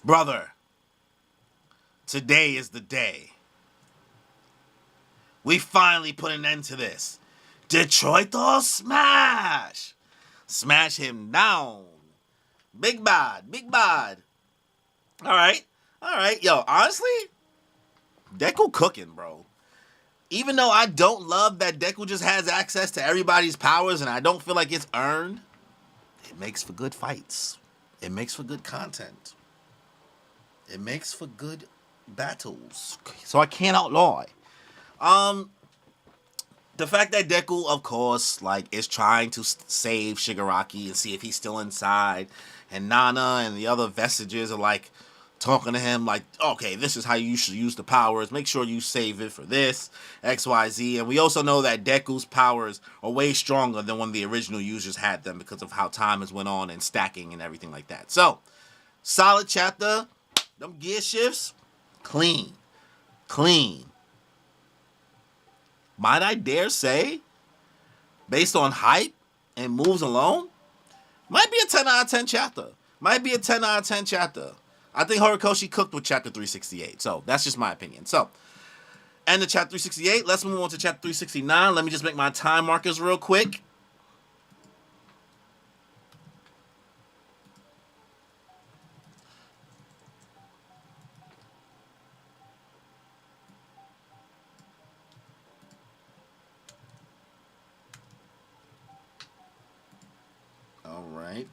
Speaker 1: Brother, today is the day. We finally put an end to this. Detroit or smash! Smash him down. Big bad, big bad. Alright. Yo, honestly, Deku cooking, bro. Even though I don't love that Deku just has access to everybody's powers and I don't feel like it's earned, it makes for good fights. It makes for good content. It makes for good battles. So I can't outlaw it. The fact that Deku, of course, like, is trying to save Shigaraki and see if he's still inside, and Nana and the other vestiges are like talking to him like, okay, this is how you should use the powers. Make sure you save it for this, XYZ. And we also know that Deku's powers are way stronger than when the original users had them because of how time has went on and stacking and everything like that. So, solid chapter. Them gear shifts, clean. Might I dare say, based on hype and moves alone, might be a 10 out of 10 chapter. I think Horikoshi cooked with chapter 368. So, that's just my opinion. So, end of chapter 368. Let's move on to chapter 369. Let me just make my time markers real quick. All right.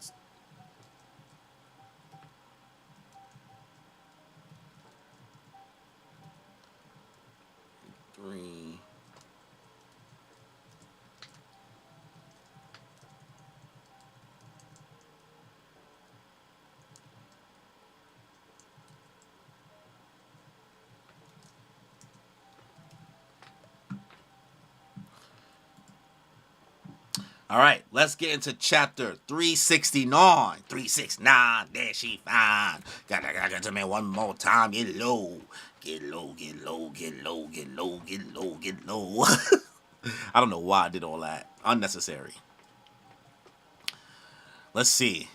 Speaker 1: Three. All right, let's get into chapter 369. 369, there she fine. Gotta to me one more time. Get low. Get low. I don't know why I did all that. Unnecessary. Let's see.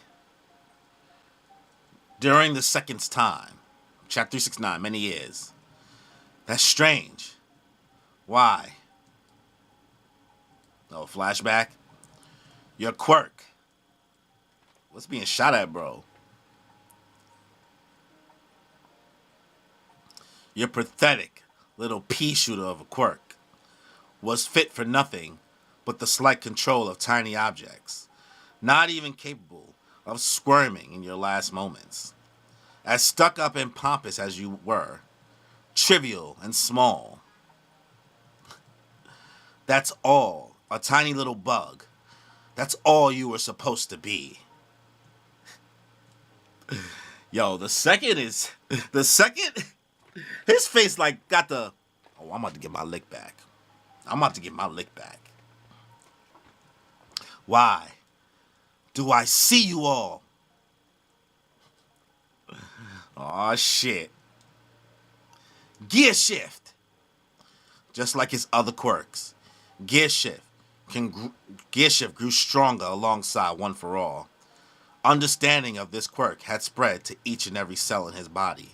Speaker 1: During the second time, chapter 369, many years. That's strange. Why? Oh, flashback? Your quirk. What's being shot at, bro? Your pathetic little pea shooter of a quirk was fit for nothing but the slight control of tiny objects, not even capable of squirming in your last moments. As stuck up and pompous as you were, trivial and small. That's all, a tiny little bug. That's all you were supposed to be. Yo, the second, his face like got the, oh, I'm about to get my lick back. Why do I see you all? Aw, shit. Gear shift. Just like his other quirks. Gear shift grew stronger alongside One For All. Understanding of this quirk had spread to each and every cell in his body.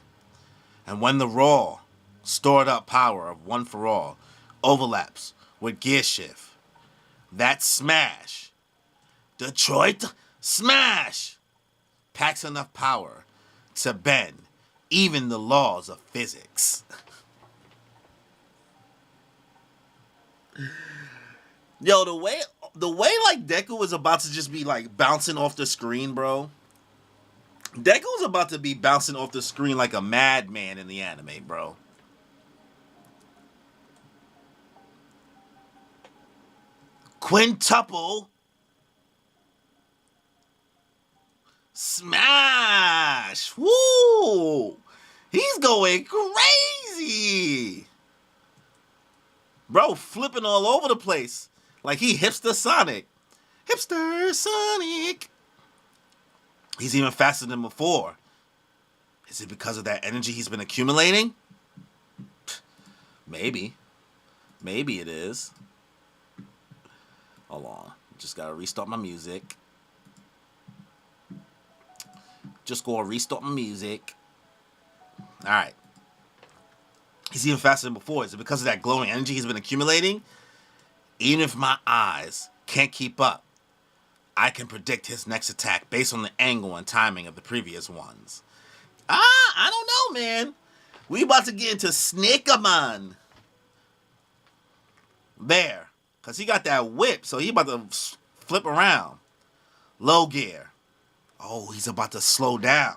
Speaker 1: And when the raw, stored up power of One For All overlaps with Gear Shift, that smash, Detroit smash, packs enough power to bend even the laws of physics. Yo, the way like Deku was about to just be like bouncing off the screen, bro. Deku was about to be bouncing off the screen like a madman in the anime, bro. Quintuple smash. Woo! He's going crazy. Bro, flipping all over the place. Like he hipster Sonic. Hipster Sonic. He's even faster than before. Is it because of that energy he's been accumulating? Maybe. Maybe it is. Hold on. Just gotta restart my music. Just gonna restart my music. Alright. He's even faster than before. Is it because of that glowing energy he's been accumulating? Even if my eyes can't keep up, I can predict his next attack based on the angle and timing of the previous ones. I don't know, man. We about to get into Snakeaman. There. Because he got that whip, so he about to flip around. Low gear. Oh, he's about to slow down.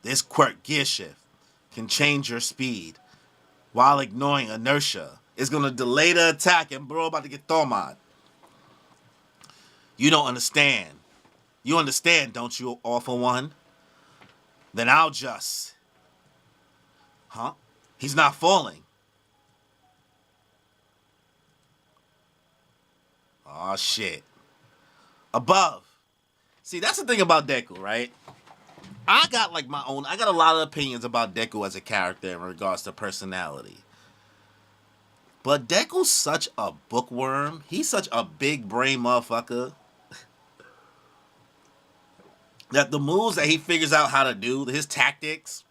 Speaker 1: This quirk gear shift can change your speed while ignoring inertia. It's going to delay the attack, and bro about to get thawed. You don't understand. You understand, don't you, All for One? Then I'll just... Huh? He's not falling. Oh shit. Above. See, that's the thing about Deku, right? I got a lot of opinions about Deku as a character in regards to personality. But Deku's such a bookworm. He's such a big brain motherfucker. That the moves that he figures out how to do, his tactics,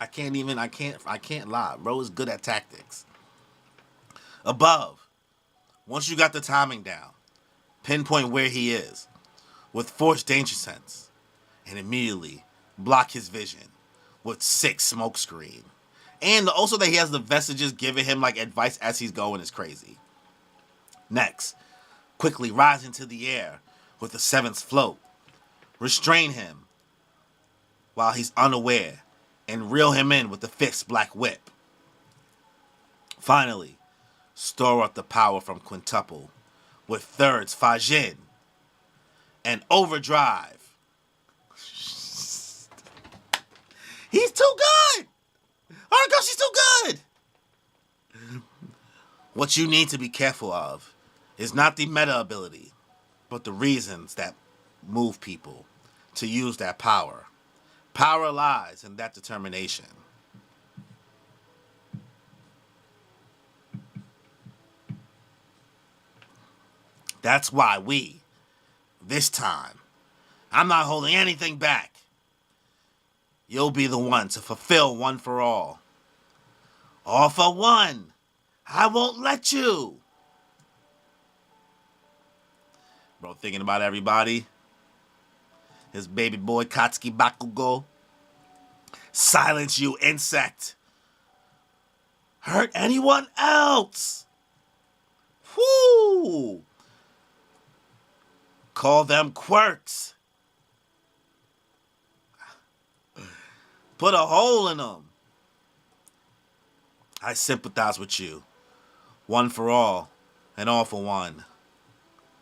Speaker 1: I can't lie. Bro is good at tactics. Above. Once you got the timing down, pinpoint where he is with force danger sense and immediately block his vision with 6 smoke screen. And also that he has the vestiges giving him like advice as he's going is crazy. Next, quickly rise into the air with the 7th float. Restrain him while he's unaware and reel him in with the 5th black whip. Finally, store up the power from quintuple with 3rds Fajin and overdrive. He's too good! Oh gosh, he's too good! What you need to be careful of is not the meta ability, but the reasons that move people to use that power. Power lies in that determination. That's why this time, I'm not holding anything back. You'll be the one to fulfill One for All. All for One. I won't let you. Bro, thinking about everybody. His baby boy Katsuki Bakugo. Silence, you insect. Hurt anyone else. Whoo! Call them quirks. Put a hole in them. I sympathize with you. One for all and all for one.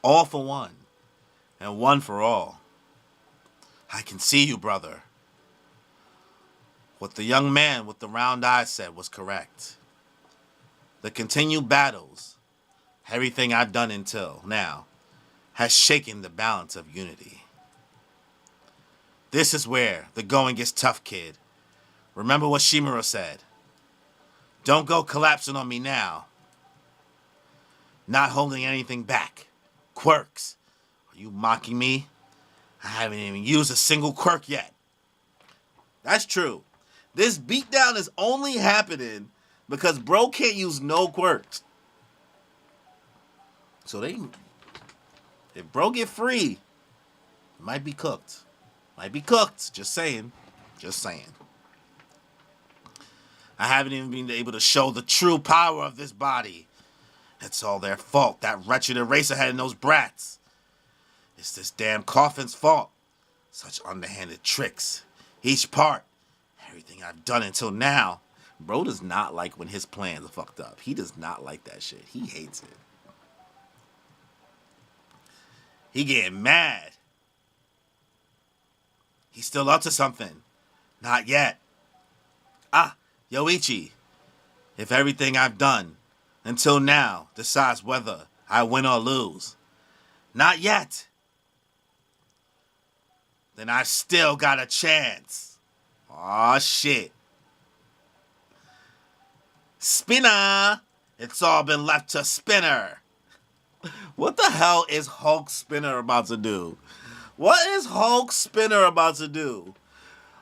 Speaker 1: All for one and one for all. I can see you, brother. What the young man with the round eyes said was correct. The continued battles, everything I've done until now, has shaken the balance of unity. This is where the going gets tough, kid. Remember what Shimura said. Don't go collapsing on me now. Not holding anything back. Quirks. Are you mocking me? I haven't even used a single quirk yet. That's true. This beatdown is only happening because bro can't use no quirks. So if bro get free, it might be cooked. Might be cooked. Just saying. Just saying. I haven't even been able to show the true power of this body. It's all their fault, that wretched eraserhead and those brats. It's this damn coffin's fault. Such underhanded tricks. Each part. Everything I've done until now. Bro does not like when his plans are fucked up. He does not like that shit. He hates it. He getting mad. He's still up to something. Not yet. Yoichi. If everything I've done until now decides whether I win or lose. Not yet. Then I've still got a chance. Aw, shit. Spinner. It's all been left to Spinner. What the hell is Hulk Spinner about to do? What is Hulk Spinner about to do?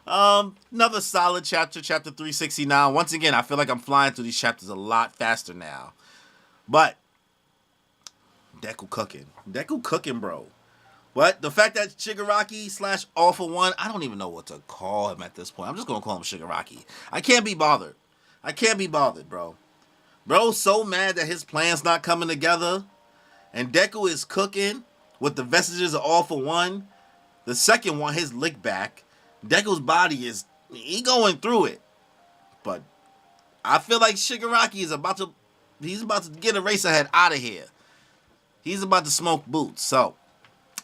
Speaker 1: Another solid chapter, chapter 369. Once again, I feel like I'm flying through these chapters a lot faster now. But Deku cooking. Deku cooking, bro. But the fact that Shigaraki slash All for One, I don't even know what to call him at this point. I'm just gonna call him Shigaraki. I can't be bothered. I can't be bothered, bro. Bro's so mad that his plan's not coming together. And Deku is cooking with the vestiges of All for One. The second one, his lick back. Deku's body is, he going through it. But I feel like Shigaraki is about to get a race ahead out of here. He's about to smoke boots. So,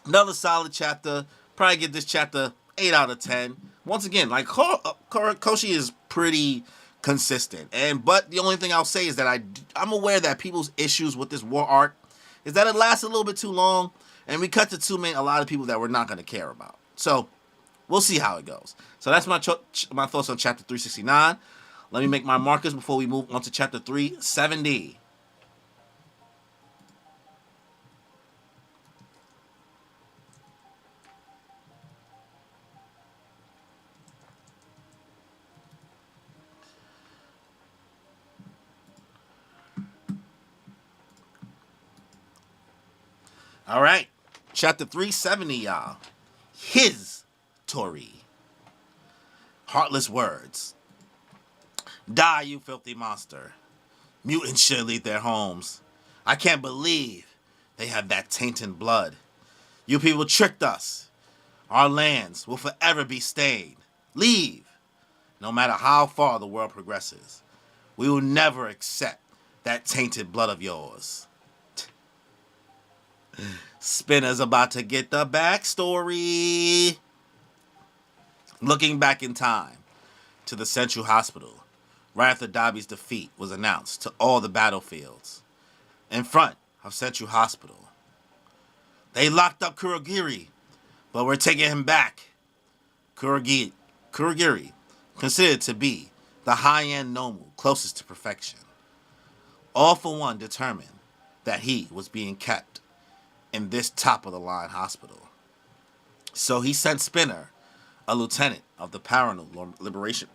Speaker 1: another solid chapter. Probably get this chapter 8 out of 10. Once again, like Koshi is pretty consistent. But the only thing I'll say is that I'm aware that people's issues with this war arc is that it lasts a little bit too long, and we cut to a lot of people that we're not going to care about. So, we'll see how it goes. So that's my thoughts on chapter 369. Let me make my markers before we move on to chapter 370. All right. Chapter 370, y'all. His Tori. Heartless words. Die, you filthy monster. Mutants should leave their homes. I can't believe they have that tainted blood. You people tricked us. Our lands will forever be stained. Leave. No matter how far the world progresses, we will never accept that tainted blood of yours. Spinner's about to get the backstory. Looking back in time to the Central Hospital, right after Dabi's defeat was announced to all the battlefields. In front of Central Hospital. They locked up Kurogiri, but we're taking him back. Kurogiri, considered to be the high-end Nomu closest to perfection. All for One determined that he was being kept in this top-of-the-line hospital. So he sent Spinner, a lieutenant of the Paranormal Liberation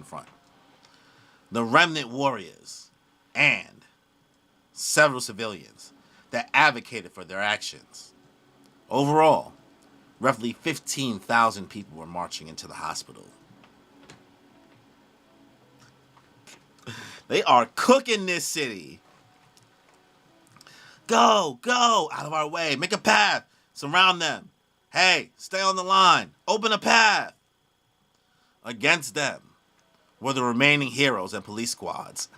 Speaker 1: Front, the Remnant Warriors, and several civilians that advocated for their actions. Overall, roughly 15,000 people were marching into the hospital. They are cooking this city. Go, out of our way. Make a path. Surround them. Hey, stay on the line. Open a path. Against them were the remaining heroes and police squads.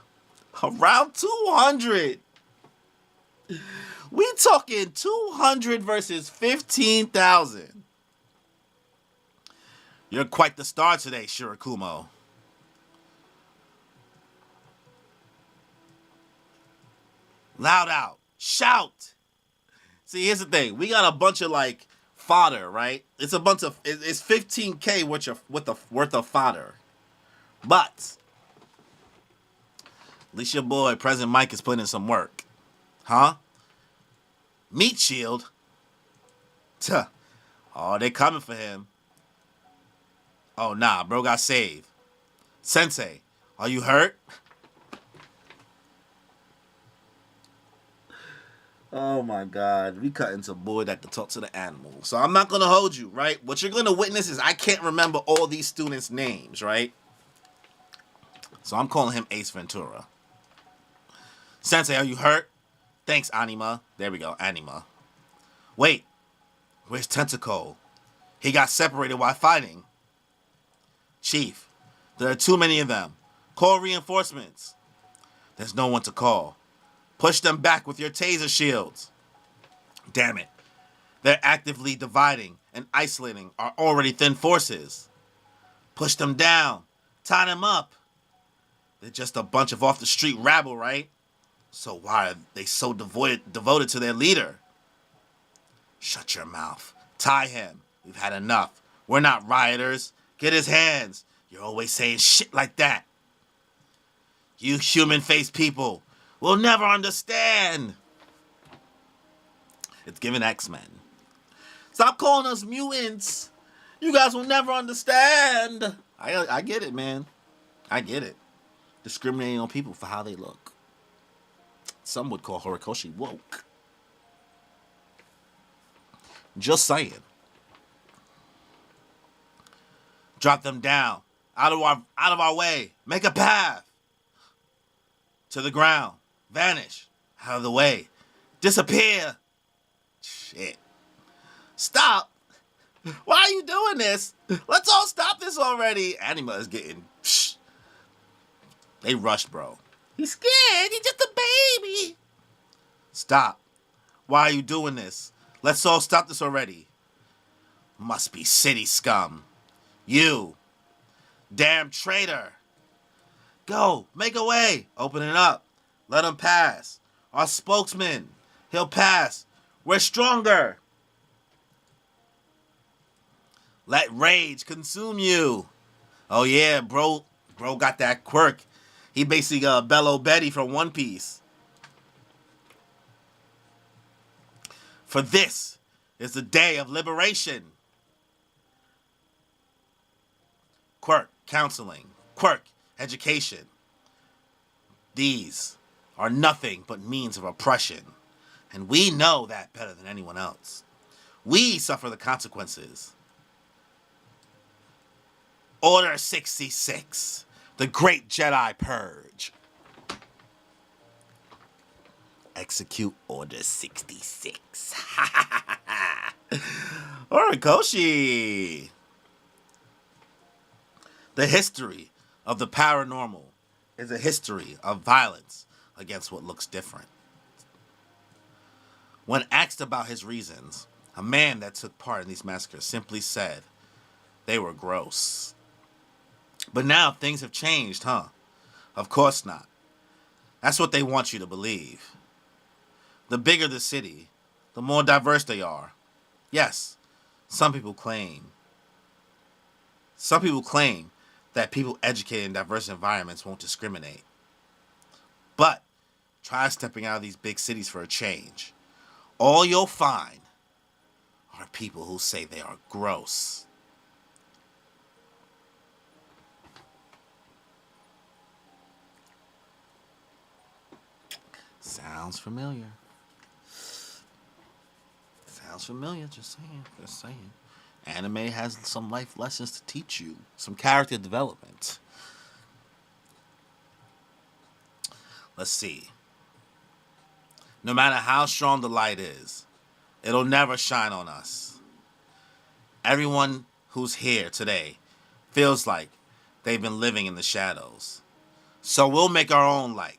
Speaker 1: Around 200. We talking 200 versus 15,000. You're quite the star today, Shirakumo. Loud out. Shout. See, here's the thing. We got a bunch of fodder, right? It's 15K worth of fodder. But at least your boy, President Mike, is putting in some work. Huh? Meat Shield? Tuh. Oh, they coming for him. Oh, nah, bro got saved. Sensei, are you hurt? Oh my God, we cut into boy that can talk to the animals. So I'm not gonna hold you, right? What you're gonna witness is I can't remember all these students' names, right? So I'm calling him Ace Ventura. Sensei, are you hurt? Thanks, Anima. There we go, Anima. Wait, where's Tentacle? He got separated while fighting. Chief, there are too many of them. Call reinforcements. There's no one to call. Push them back with your taser shields. Damn it. They're actively dividing and isolating our already thin forces. Push them down. Tie them up. They're just a bunch of off-the-street rabble, right? So why are they so devoted to their leader? Shut your mouth. Tie him. We've had enough. We're not rioters. Get his hands. You're always saying shit like that. You human-faced people will never understand. It's giving X-Men. Stop calling us mutants. You guys will never understand. I get it, man. I get it. Discriminating on people for how they look. Some would call Horikoshi woke. Just saying. Drop them down. Out of our way. Make a path. To the ground. Vanish. Out of the way. Disappear. Shit. Stop. Why are you doing this? Let's all stop this already. Anima is getting... Psh. They rushed, bro. He's scared. He's just a baby. Stop. Why are you doing this? Let's all stop this already. Must be city scum. You. Damn traitor. Go. Make a way. Open it up. Let him pass. Our spokesman. He'll pass. We're stronger. Let rage consume you. Oh yeah, bro. Bro got that quirk. He basically got Bello Betty from One Piece. For this is the day of liberation. Quirk counseling. Quirk education. These are nothing but means of oppression. And we know that better than anyone else. We suffer the consequences. Order 66. The Great Jedi Purge. Execute Order 66. Horikoshi. The history of the paranormal is a history of violence against what looks different. When asked about his reasons, a man that took part in these massacres simply said they were gross. But now things have changed, huh? Of course not. That's what they want you to believe. The bigger the city, the more diverse they are. Yes, some people claim that people educated in diverse environments won't discriminate. But try stepping out of these big cities for a change. All you'll find are people who say they are gross. Sounds familiar. Sounds familiar, just saying. Anime has some life lessons to teach you. Some character development. Let's see. No matter how strong the light is, it'll never shine on us. Everyone who's here today feels like they've been living in the shadows. So we'll make our own light.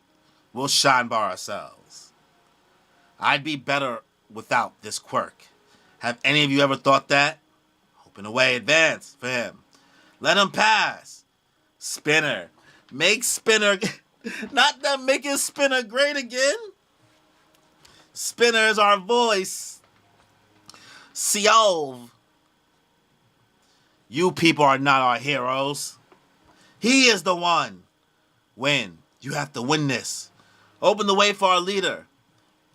Speaker 1: We'll shine by ourselves. I'd be better without this quirk. Have any of you ever thought that? Open away, advance for him. Let him pass. Spinner. Make Spinner... Not that making Spinner great again. Spinner is our voice. Seov. You people are not our heroes. He is the one. Win. You have to win this. Open the way for our leader,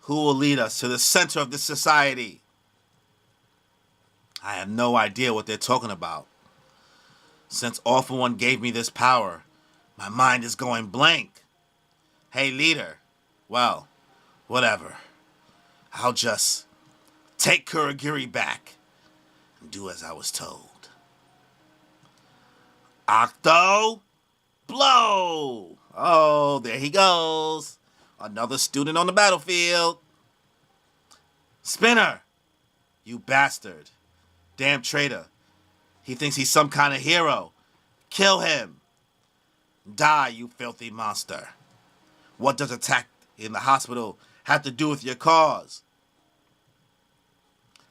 Speaker 1: who will lead us to the center of this society. I have no idea what they're talking about. Since Awful One gave me this power, my mind is going blank. Hey, leader. Well, whatever. I'll just take Kurogiri back and do as I was told. Octo, blow! Oh, there he goes. Another student on the battlefield. Spinner! You bastard. Damn traitor. He thinks he's some kind of hero. Kill him. Die, you filthy monster. What does attack in the hospital have to do with your cause?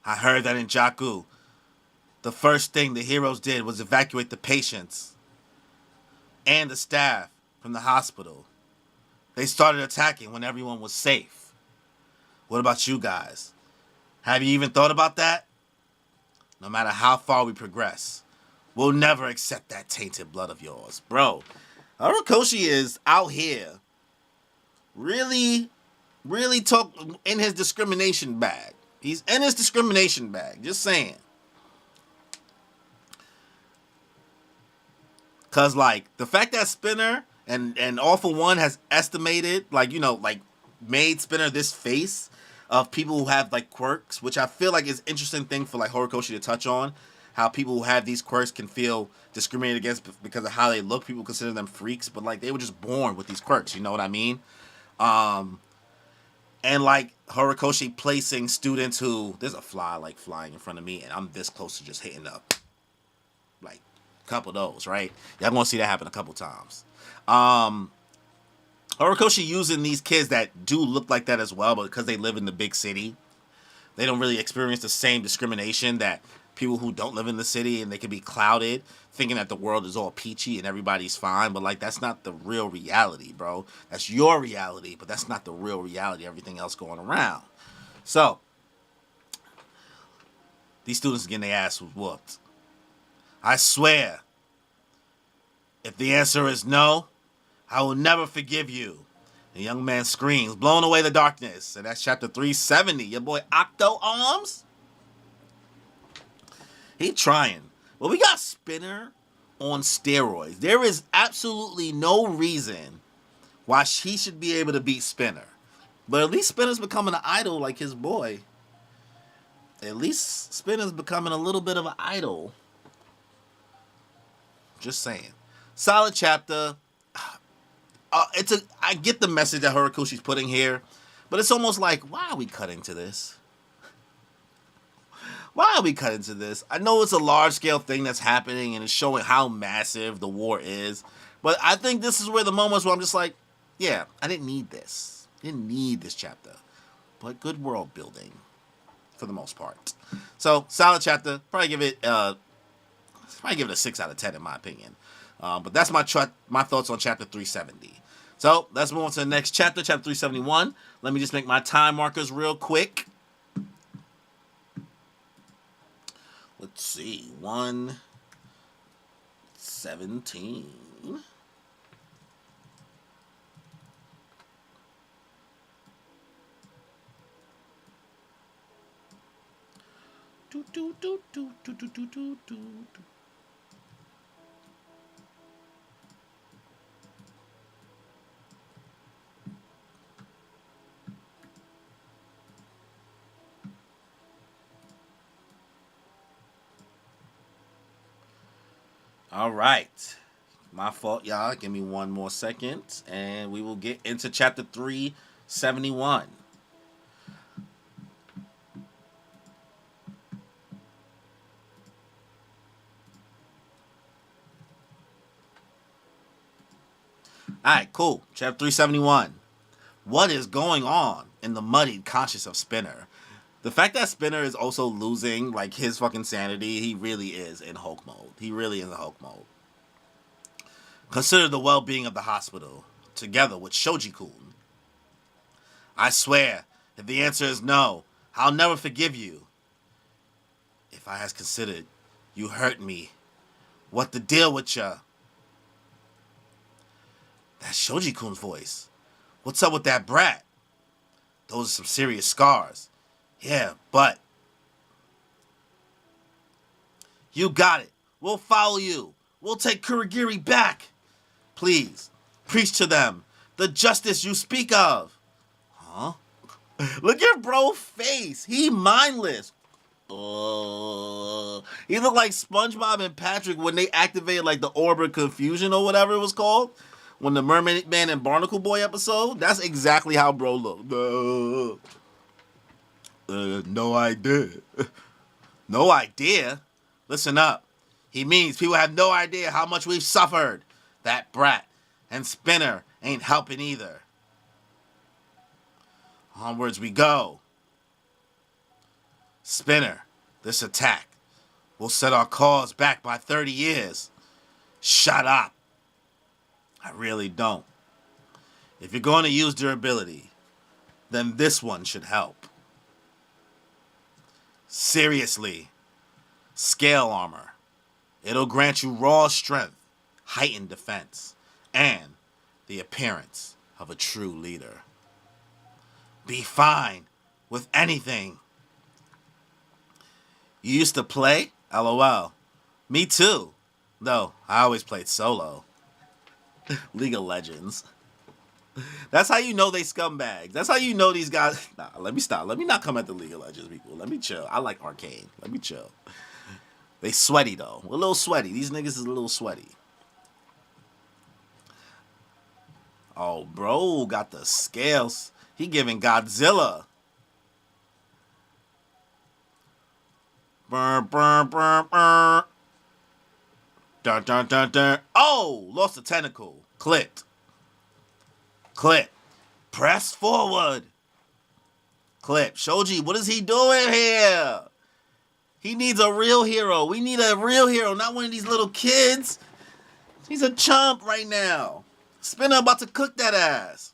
Speaker 1: I heard that in Jakku, the first thing the heroes did was evacuate the patients and the staff from the hospital. They started attacking when everyone was safe. What about you guys? Have you even thought about that? No matter how far we progress, we'll never accept that tainted blood of yours. Bro, Horikoshi is out here really talk in his discrimination bag. He's in his discrimination bag. Just saying. Cause like the fact that Spinner and All For One has estimated, like, like made Spinner this face of people who have like quirks, which I feel like is an interesting thing for like Horikoshi to touch on. How people who have these quirks can feel discriminated against because of how they look. People consider them freaks, but like they were just born with these quirks. You know what I mean? And like Horikoshi placing students who, there's a fly like flying in front of me, and I'm this close to just hitting up like a couple of those, right? Y'all gonna see that happen a couple times. Horikoshi using these kids that do look like that as well, but because they live in the big city, they don't really experience the same discrimination that people who don't live in the city, and they can be clouded thinking that the world is all peachy and everybody's fine, but like that's not the real reality, bro. That's your reality, but that's not the real reality. Everything else going around. So these students getting their ass whooped. I swear, if the answer is no, I will never forgive you. The young man screams, blowing away the darkness. And that's chapter 370. Your boy Octo Arms. He trying. Well, we got Spinner on steroids. There is absolutely no reason why he should be able to beat Spinner. But at least Spinner's becoming an idol like his boy. At least Spinner's becoming a little bit of an idol. Just saying. Solid chapter. I get the message that Horikoshi's putting here, but it's almost like, why are we cutting to this? Why are we cutting to this? I know it's a large-scale thing that's happening, and it's showing how massive the war is, but I think this is where the moments where I'm just like, yeah, I didn't need this. I didn't need this chapter. But good world building, for the most part. So, solid chapter. Probably give it a 6 out of 10 in my opinion. But that's my thoughts on chapter 370. So let's move on to the next chapter, chapter 371. Let me just make my time markers real quick. Let's see, 117. Do, do, do, do, do, do, do, do, do. All right. My fault, y'all. Give me one more second, and we will get into chapter 371. All right, cool. Chapter 371. What is going on in the muddied conscience of Spinner? The fact that Spinner is also losing, like, his fucking sanity, he really is in Hulk mode. He really is in Hulk mode. Consider the well-being of the hospital, together with Shoji-kun. I swear, if the answer is no, I'll never forgive you. If I has considered, you hurt me. What the deal with ya? That's Shoji-kun's voice. What's up with that brat? Those are some serious scars. Yeah, but... You got it. We'll follow you. We'll take Kurogiri back. Please, preach to them the justice you speak of. Huh? Look at bro's face. He mindless. He looked like SpongeBob and Patrick when they activated like the Orb of Confusion or whatever it was called. When the Mermaid Man and Barnacle Boy episode. That's exactly how bro looked. No idea. No idea? Listen up. He means people have no idea how much we've suffered. That brat and Spinner ain't helping either. Onwards we go. Spinner, this attack will set our cause back by 30 years. Shut up. I really don't. If you're going to use durability, then this one should help. Seriously, scale armor. It'll grant you raw strength, heightened defense, and the appearance of a true leader. Be fine with anything. You used to play? LOL. Me too. No, I always played solo. League of Legends. That's how you know they scumbags. That's how you know these guys. Nah, let me stop. Let me not come at the League of Legends people. Let me chill. I like Arcane. Let me chill. They sweaty though. We're a little sweaty. These niggas is a little sweaty. Oh, bro, got the scales. He giving Godzilla. Burr, burr, burr, burr. Dun, dun, dun, dun. Oh, lost a tentacle. Clipped. Clip. Press forward. Clip. Shoji, what is he doing here? He needs a real hero. We need a real hero, not one of these little kids. He's a chump right now. Spinner about to cook that ass.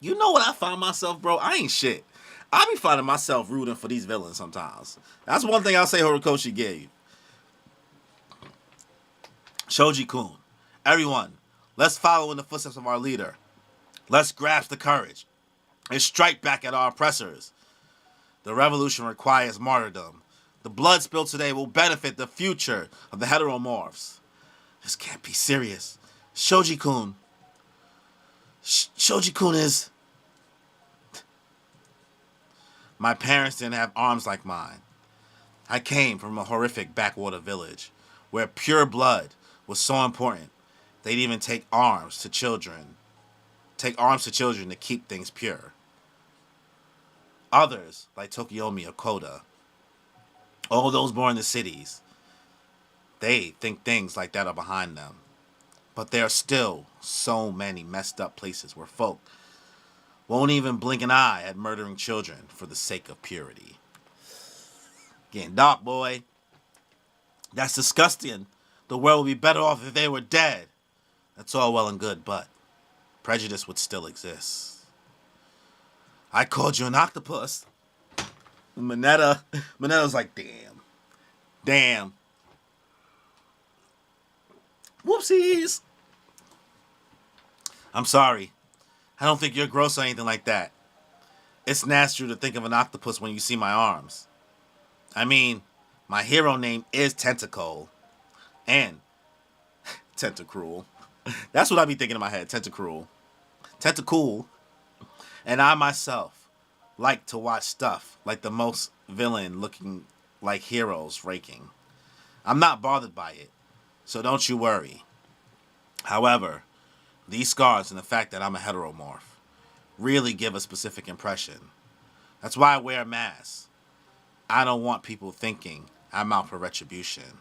Speaker 1: You know what I find myself, bro? I ain't shit. I be finding myself rooting for these villains sometimes. That's one thing I'll say Horikoshi gave. Shoji-kun. Everyone, let's follow in the footsteps of our leader. Let's grasp the courage and strike back at our oppressors. The revolution requires martyrdom. The blood spilled today will benefit the future of the heteromorphs. This can't be serious. Shoji-kun. Shoji-kun is... My parents didn't have arms like mine. I came from a horrific backwater village where pure blood was so important they'd even take arms to children to keep things pure. Others, like Tokiomi or Koda, all those born in the cities, they think things like that are behind them. But there are still so many messed up places where folk won't even blink an eye at murdering children for the sake of purity. Getting dark, boy. That's disgusting. The world would be better off if they were dead. That's all well and good, but prejudice would still exist. I called you an octopus. Monetta's like, damn. Whoopsies. I'm sorry. I don't think you're gross or anything like that. It's natural to think of an octopus when you see my arms. I mean, my hero name is Tentacle. And Tentacruel. That's what I be thinking in my head, Tentacruel. Tentacool. And I myself like to watch stuff like the most villain looking like heroes raking. I'm not bothered by it, so don't you worry. However, these scars and the fact that I'm a heteromorph really give a specific impression. That's why I wear a mask. I don't want people thinking I'm out for retribution.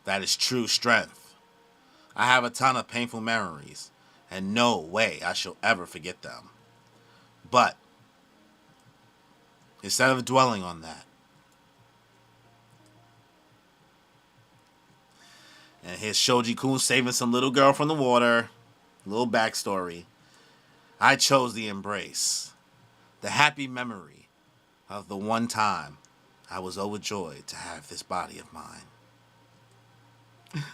Speaker 1: That is true strength. I have a ton of painful memories, and no way I shall ever forget them. But instead of dwelling on that, and here's Shoji-kun saving some little girl from the water. Little backstory. I chose the embrace. The happy memory of the one time I was overjoyed to have this body of mine.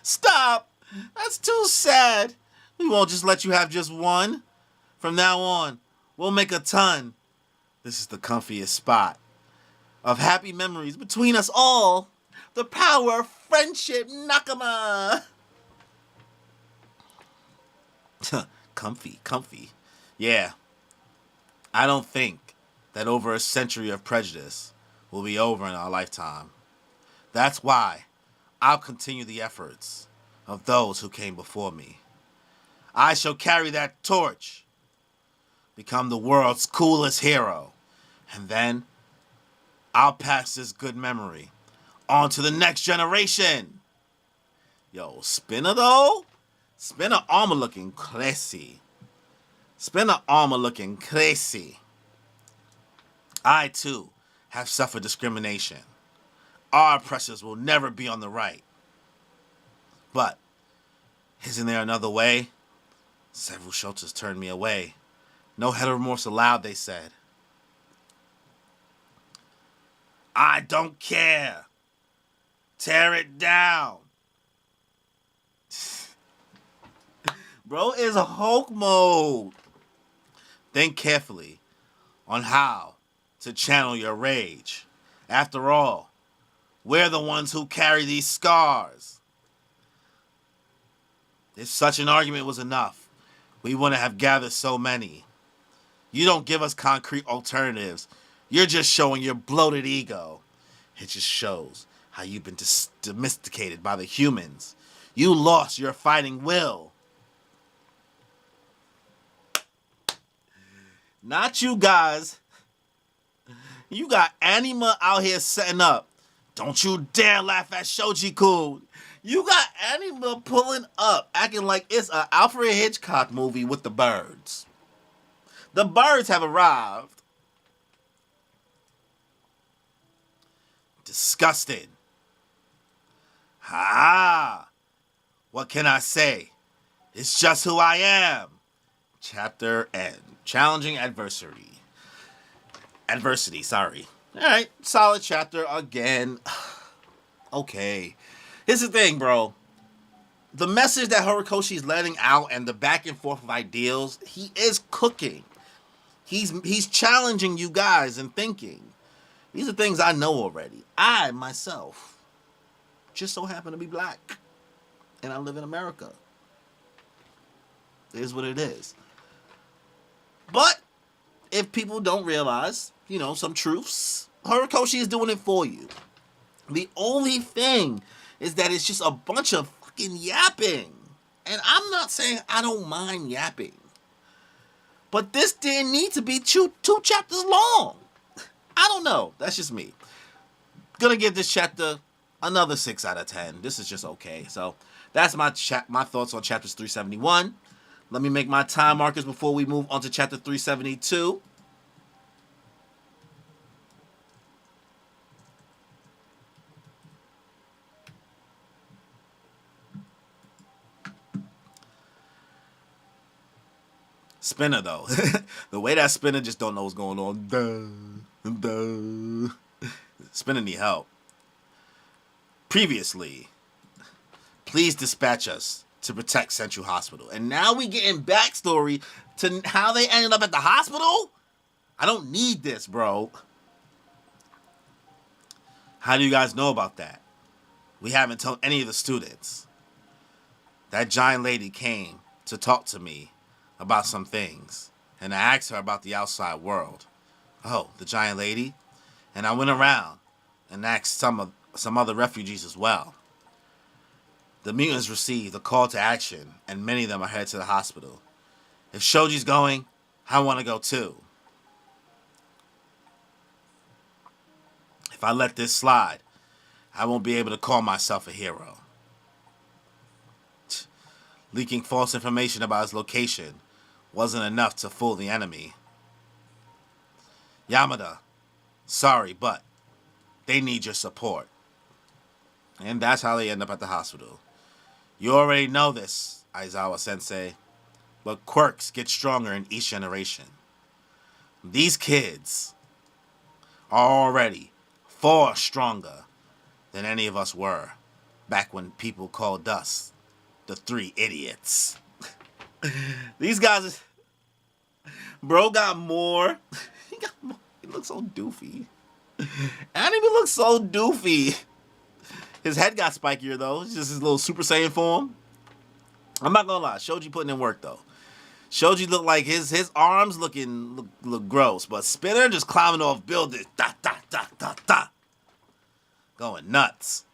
Speaker 1: Stop! That's too sad. We won't just let you have just one. From now on, we'll make a ton. This is the comfiest spot of happy memories between us all. The power of friendship, Nakama. Comfy. Yeah. I don't think that over a century of prejudice will be over in our lifetime. That's why I'll continue the efforts of those who came before me. I shall carry that torch, become the world's coolest hero, and then I'll pass this good memory on to the next generation. Yo, Spinner though? Spinner armor looking crazy. I too have suffered discrimination. Our oppressors will never be on the right. But isn't there another way? Several shelters turned me away. No heteromorphs allowed, they said. I don't care. Tear it down. Bro is Hulk mode. Think carefully on how to channel your rage. After all, we're the ones who carry these scars. If such an argument was enough, we wouldn't have gathered so many. You don't give us concrete alternatives. You're just showing your bloated ego. It just shows how you've been domesticated by the humans. You lost your fighting will. Not you guys. You got Anima out here setting up. Don't you dare laugh at Shoji-kun. You got Anima pulling up, acting like it's an Alfred Hitchcock movie with the birds. The birds have arrived. Disgusted. Ha! What can I say? It's just who I am. Chapter end. Challenging adversity. Adversity, sorry. Alright, solid chapter again. Okay. Here's the thing, bro. The message that Horikoshi's letting out and the back and forth of ideals, he is cooking. He's challenging you guys and thinking. These are things I know already. I, myself, just so happen to be black. And I live in America. It is what it is. But if people don't realize, some truths, Horikoshi is doing it for you. The only thing is that it's just a bunch of fucking yapping. And I'm not saying I don't mind yapping. But this didn't need to be two chapters long. I don't know. That's just me. Gonna give this chapter another 6 out of 10. This is just okay. So that's my thoughts on chapters 371. Let me make my time markers before we move on to chapter 372. Spinner, though. The way that Spinner just don't know what's going on. Spinner need help. Previously, please dispatch us to protect Central Hospital. And now we getting backstory to how they ended up at the hospital? I don't need this, bro. How do you guys know about that? We haven't told any of the students. That giant lady came to talk to me about some things, and I asked her about the outside world. Oh, the giant lady? And I went around and asked some other refugees as well. The mutants received a call to action, and many of them are headed to the hospital. If Shoji's going, I want to go too. If I let this slide, I won't be able to call myself a hero. Leaking false information about his location wasn't enough to fool the enemy. Yamada, sorry, but they need your support. And that's how they end up at the hospital. You already know this, Aizawa-sensei, but quirks get stronger in each generation. These kids are already far stronger than any of us were back when people called us the 3 idiots. These guys, bro got more. He looks so doofy. Anime looks so doofy. His head got spikier though. It's just his little Super Saiyan form. I'm not gonna lie, Shoji putting in work though. Shoji looked like his arms look gross, but Spinner just climbing off buildings, going nuts.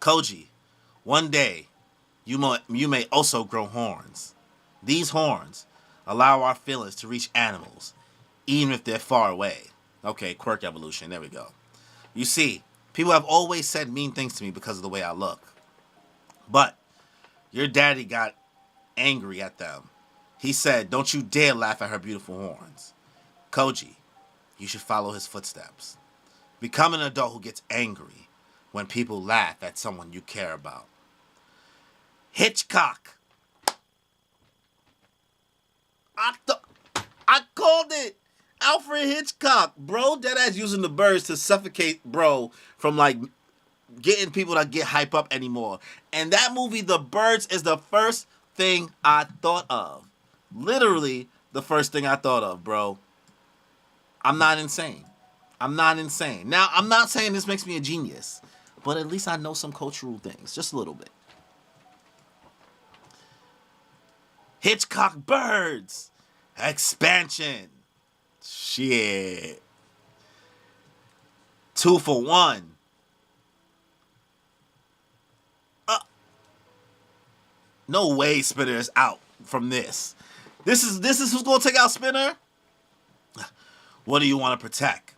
Speaker 1: Koji, one day you may also grow horns. These horns allow our feelings to reach animals, even if they're far away. Okay, quirk evolution. There we go. You see, people have always said mean things to me because of the way I look. But your daddy got angry at them. He said, don't you dare laugh at her beautiful horns. Koji, you should follow his footsteps. Become an adult who gets angry when people laugh at someone you care about. Hitchcock. I called it. Alfred Hitchcock. Bro, deadass using the birds to suffocate bro from like getting people to get hype up anymore. And that movie, The Birds, is the first thing I thought of. Literally the first thing I thought of, bro. I'm not insane. I'm not insane. Now, I'm not saying this makes me a genius, but at least I know some cultural things, just a little bit. Hitchcock Birds expansion. Shit. 2 for 1. No way Spinner is out from this. This is who's gonna take out Spinner? What do you want to protect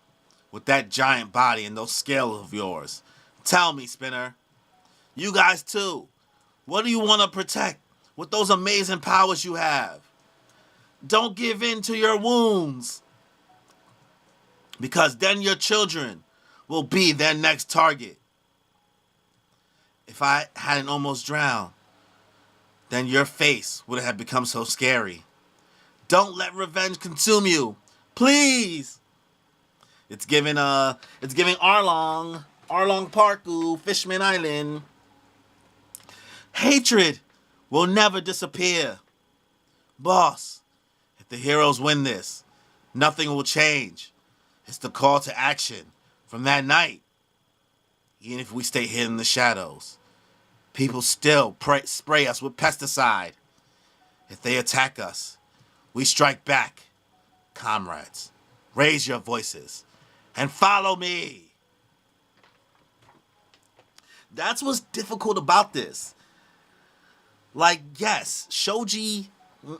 Speaker 1: with that giant body and those scales of yours? Tell me, Spinner. You guys too. What do you want to protect with those amazing powers you have? Don't give in to your wounds, because then your children will be their next target. If I hadn't almost drowned, then your face would have become so scary. Don't let revenge consume you. Please. It's giving Arlong Parku, Fishman Island. Hatred will never disappear. Boss, if the heroes win this, nothing will change. It's the call to action from that night. Even if we stay hidden in the shadows, people still spray us with pesticide. If they attack us, we strike back. Comrades, raise your voices and follow me. That's what's difficult about this. Like, yes, Shoji,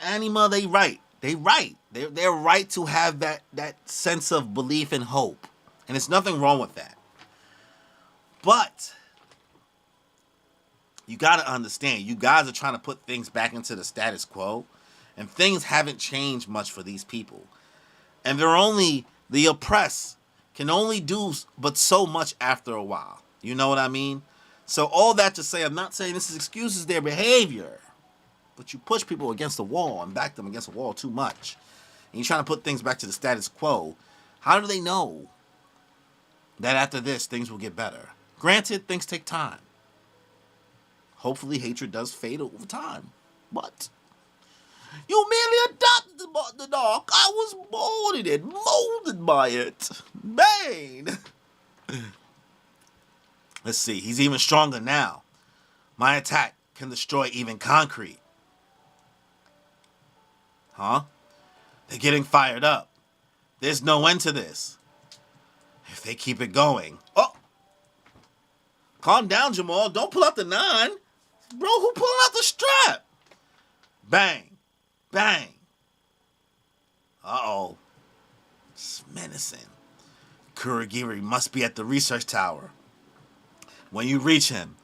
Speaker 1: Anima, they right. They're right to have that sense of belief and hope. And there's nothing wrong with that. But you got to understand, you guys are trying to put things back into the status quo. And things haven't changed much for these people. And the oppressed can only do but so much after a while. You know what I mean? So all that to say, I'm not saying this excuses their behavior. But you push people against the wall and back them against the wall too much. And you're trying to put things back to the status quo. How do they know that after this, things will get better? Granted, things take time. Hopefully, hatred does fade over time. But you merely adopted the dark. I was born in it, molded by it. Bane. Let's see. He's even stronger now. My attack can destroy even concrete. Huh? They're getting fired up. There's no end to this. If they keep it going. Oh! Calm down, Jamal. Don't pull out the 9. Bro, who pulling out the strap? Bang. Bang. Uh-oh. It's menacing. Kurogiri must be at the research tower. When you reach him,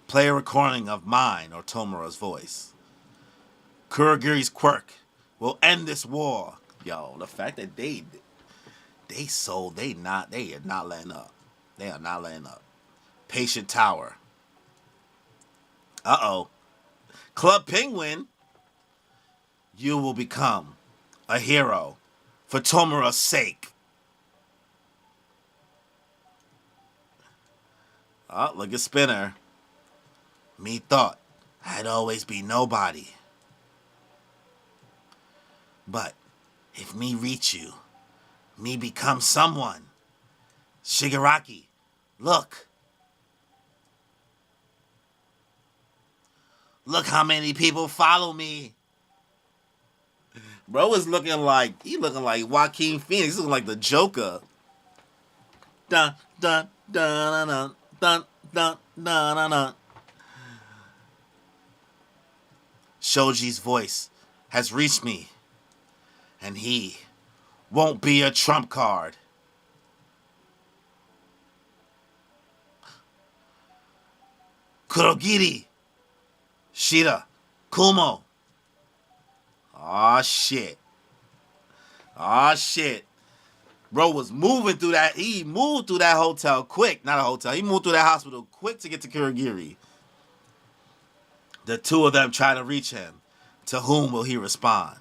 Speaker 1: play a recording of mine or Tomura's voice. Kurogiri's quirk will end this war. Yo, the fact that they are not letting up. They are not letting up. Patient Tower. Uh-oh. Club Penguin. You will become a hero for Tomura's sake. Oh, look at Spinner. Me thought I'd always be nobody. But if me reach you, me become someone. Shigaraki, look. Look how many people follow me. Bro is looking like Joaquin Phoenix. He's looking like the Joker. Dun dun dun dun dun dun dun dun dun. Shoji's voice has reached me, and he won't be a trump card. Kurogiri, Shira, Kumo. Aw, shit. Bro was moving through that. He moved through that hotel quick. Not a hotel. He moved through that hospital quick to get to Kurogiri. The two of them try to reach him. To whom will he respond?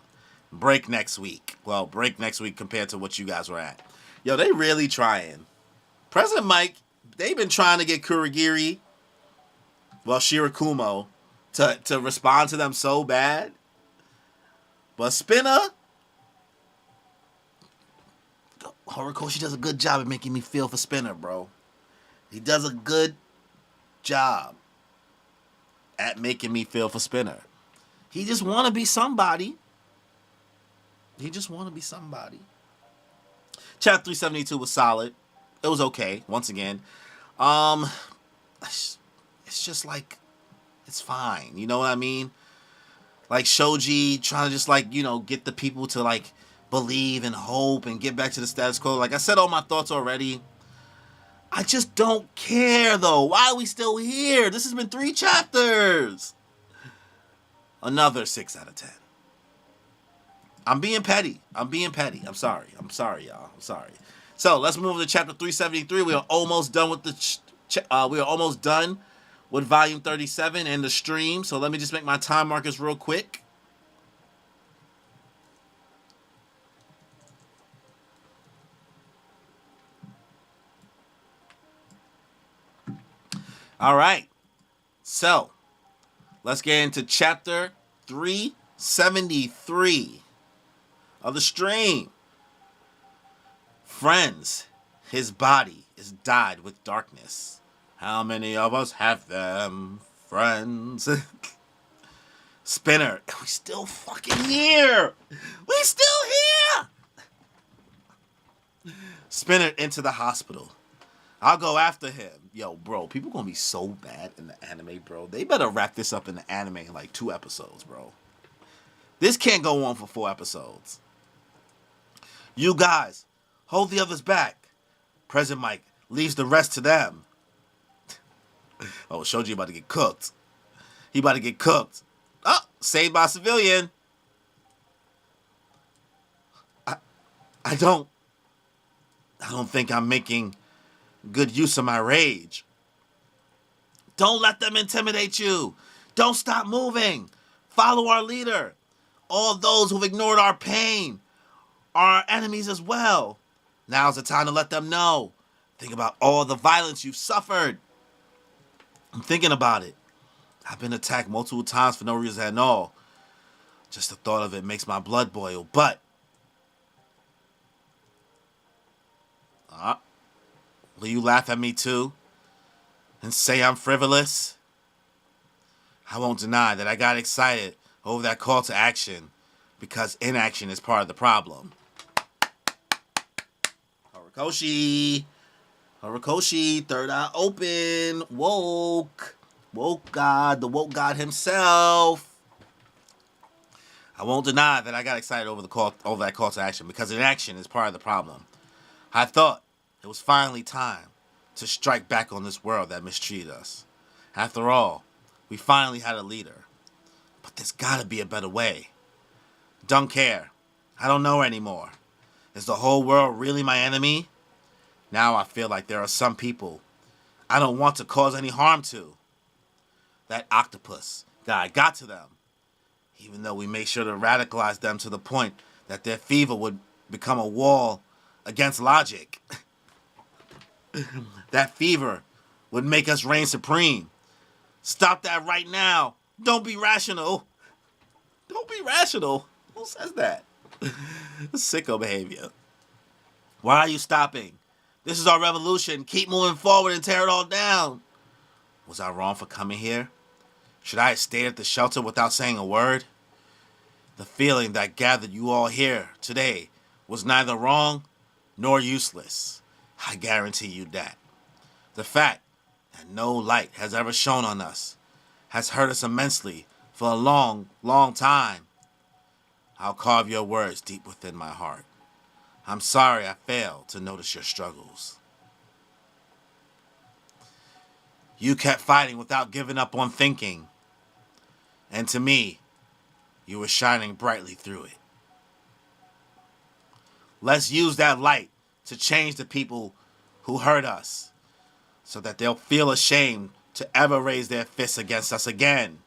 Speaker 1: Break next week. Well, break next week compared to what you guys were at. Yo, they really trying. President Mike, they've been trying to get Kurogiri, well, Shirakumo, to respond to them so bad. But Spinner, hold Horikoshi does a good job at making me feel for Spinner, bro. He does a good job at making me feel for Spinner. He just want to be somebody. He just want to be somebody. Chapter 372 was solid. It was okay. Once again, it's just like, it's fine. You know what I mean? Like Shoji trying to just like, you know, get the people to like believe and hope and get back to the status quo. Like I said all my thoughts already. I just don't care though. Why are we still here? This has been 3 chapters. Another 6 out of 10. I'm being petty. I'm sorry. Y'all. I'm sorry. So let's move to chapter 373. We are almost done with volume 37 and the stream. So let me just make my time markers real quick. All right. So let's get into chapter 373 of the stream. Friends, his body is dyed with darkness. How many of us have them, friends? Spinner, we still fucking here. We still here. Spinner into the hospital. I'll go after him. Yo, bro, people gonna be so bad in the anime, bro. They better wrap this up in the anime in like 2 episodes, bro. This can't go on for 4 episodes. You guys, hold the others back. President Mike leaves the rest to them. Oh, Shoji about to get cooked. He about to get cooked. Oh, saved by a civilian. I don't think I'm making good use of my rage. Don't let them intimidate you. Don't stop moving. Follow our leader. All those who've ignored our pain are our enemies as well. Now's the time to let them know. Think about all the violence you've suffered. I'm thinking about it. I've been attacked multiple times for no reason at all. Just the thought of it makes my blood boil. But will you laugh at me too and say I'm frivolous? I won't deny that I got excited over that call to action because inaction is part of the problem. Horikoshi, third eye open, woke God, the woke God himself. I won't deny that I got excited over that call to action because inaction is part of the problem. I thought it was finally time to strike back on this world that mistreated us. After all, we finally had a leader. But there's gotta be a better way. Don't care. I don't know anymore. Is the whole world really my enemy? Now I feel like there are some people I don't want to cause any harm to. That octopus guy got to them. Even though we made sure to radicalize them to the point that their fever would become a wall against logic. That fever would make us reign supreme. Stop that right now. Don't be rational. Don't be rational. Who says that? Sicko behavior. Why are you stopping? This is our revolution. Keep moving forward and tear it all down. Was I wrong for coming here? Should I have stayed at the shelter without saying a word? The feeling that gathered you all here today was neither wrong nor useless. I guarantee you that. The fact that no light has ever shone on us has hurt us immensely for a long, long time. I'll carve your words deep within my heart. I'm sorry I failed to notice your struggles. You kept fighting without giving up on thinking. And to me, you were shining brightly through it. Let's use that light to change the people who hurt us so that they'll feel ashamed to ever raise their fists against us again.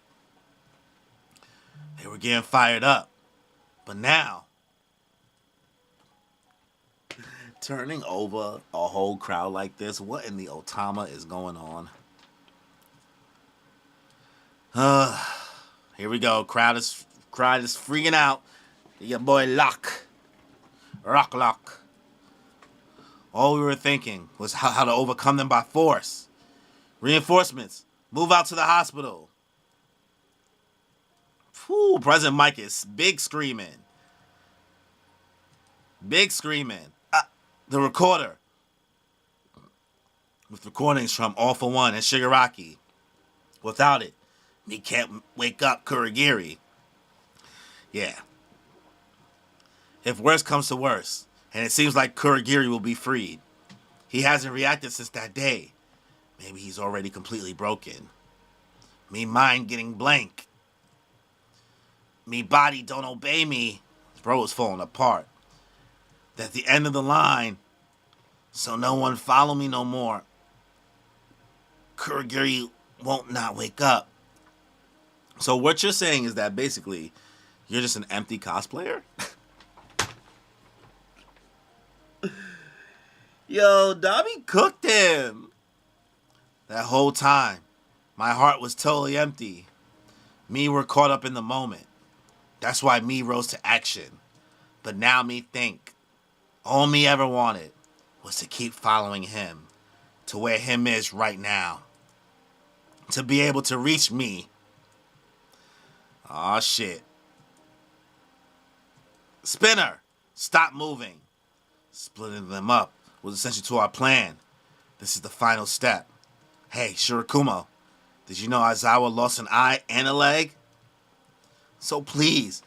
Speaker 1: They were getting fired up. But now, turning over a whole crowd like this, what in the Otama is going on? Here we go. Crowd is freaking out. Your boy Lock. Rock. All we were thinking was how to overcome them by force. Reinforcements. Move out to the hospital. Whew, President Mike is big screaming. Big screaming. The recorder. With recordings from All for One and Shigaraki. Without it, me can't wake up Kurogiri. Yeah. If worse comes to worse, and it seems like Kurogiri will be freed. He hasn't reacted since that day. Maybe he's already completely broken. Me mind getting blank. Me body don't obey me. Bro is falling apart. At the end of the line, so no one follow me no more. Kurogiri won't not wake up. So what you're saying is that basically you're just an empty cosplayer? Yo, Dobby cooked him. That whole time, my heart was totally empty. Me were caught up in the moment. That's why me rose to action. But now me think, all me ever wanted was to keep following him to where him is right now. To be able to reach me. Aw, shit. Spinner, stop moving. Splitting them up was essential to our plan. This is the final step. Hey, Shirakumo, did you know Aizawa lost an eye and a leg? So please,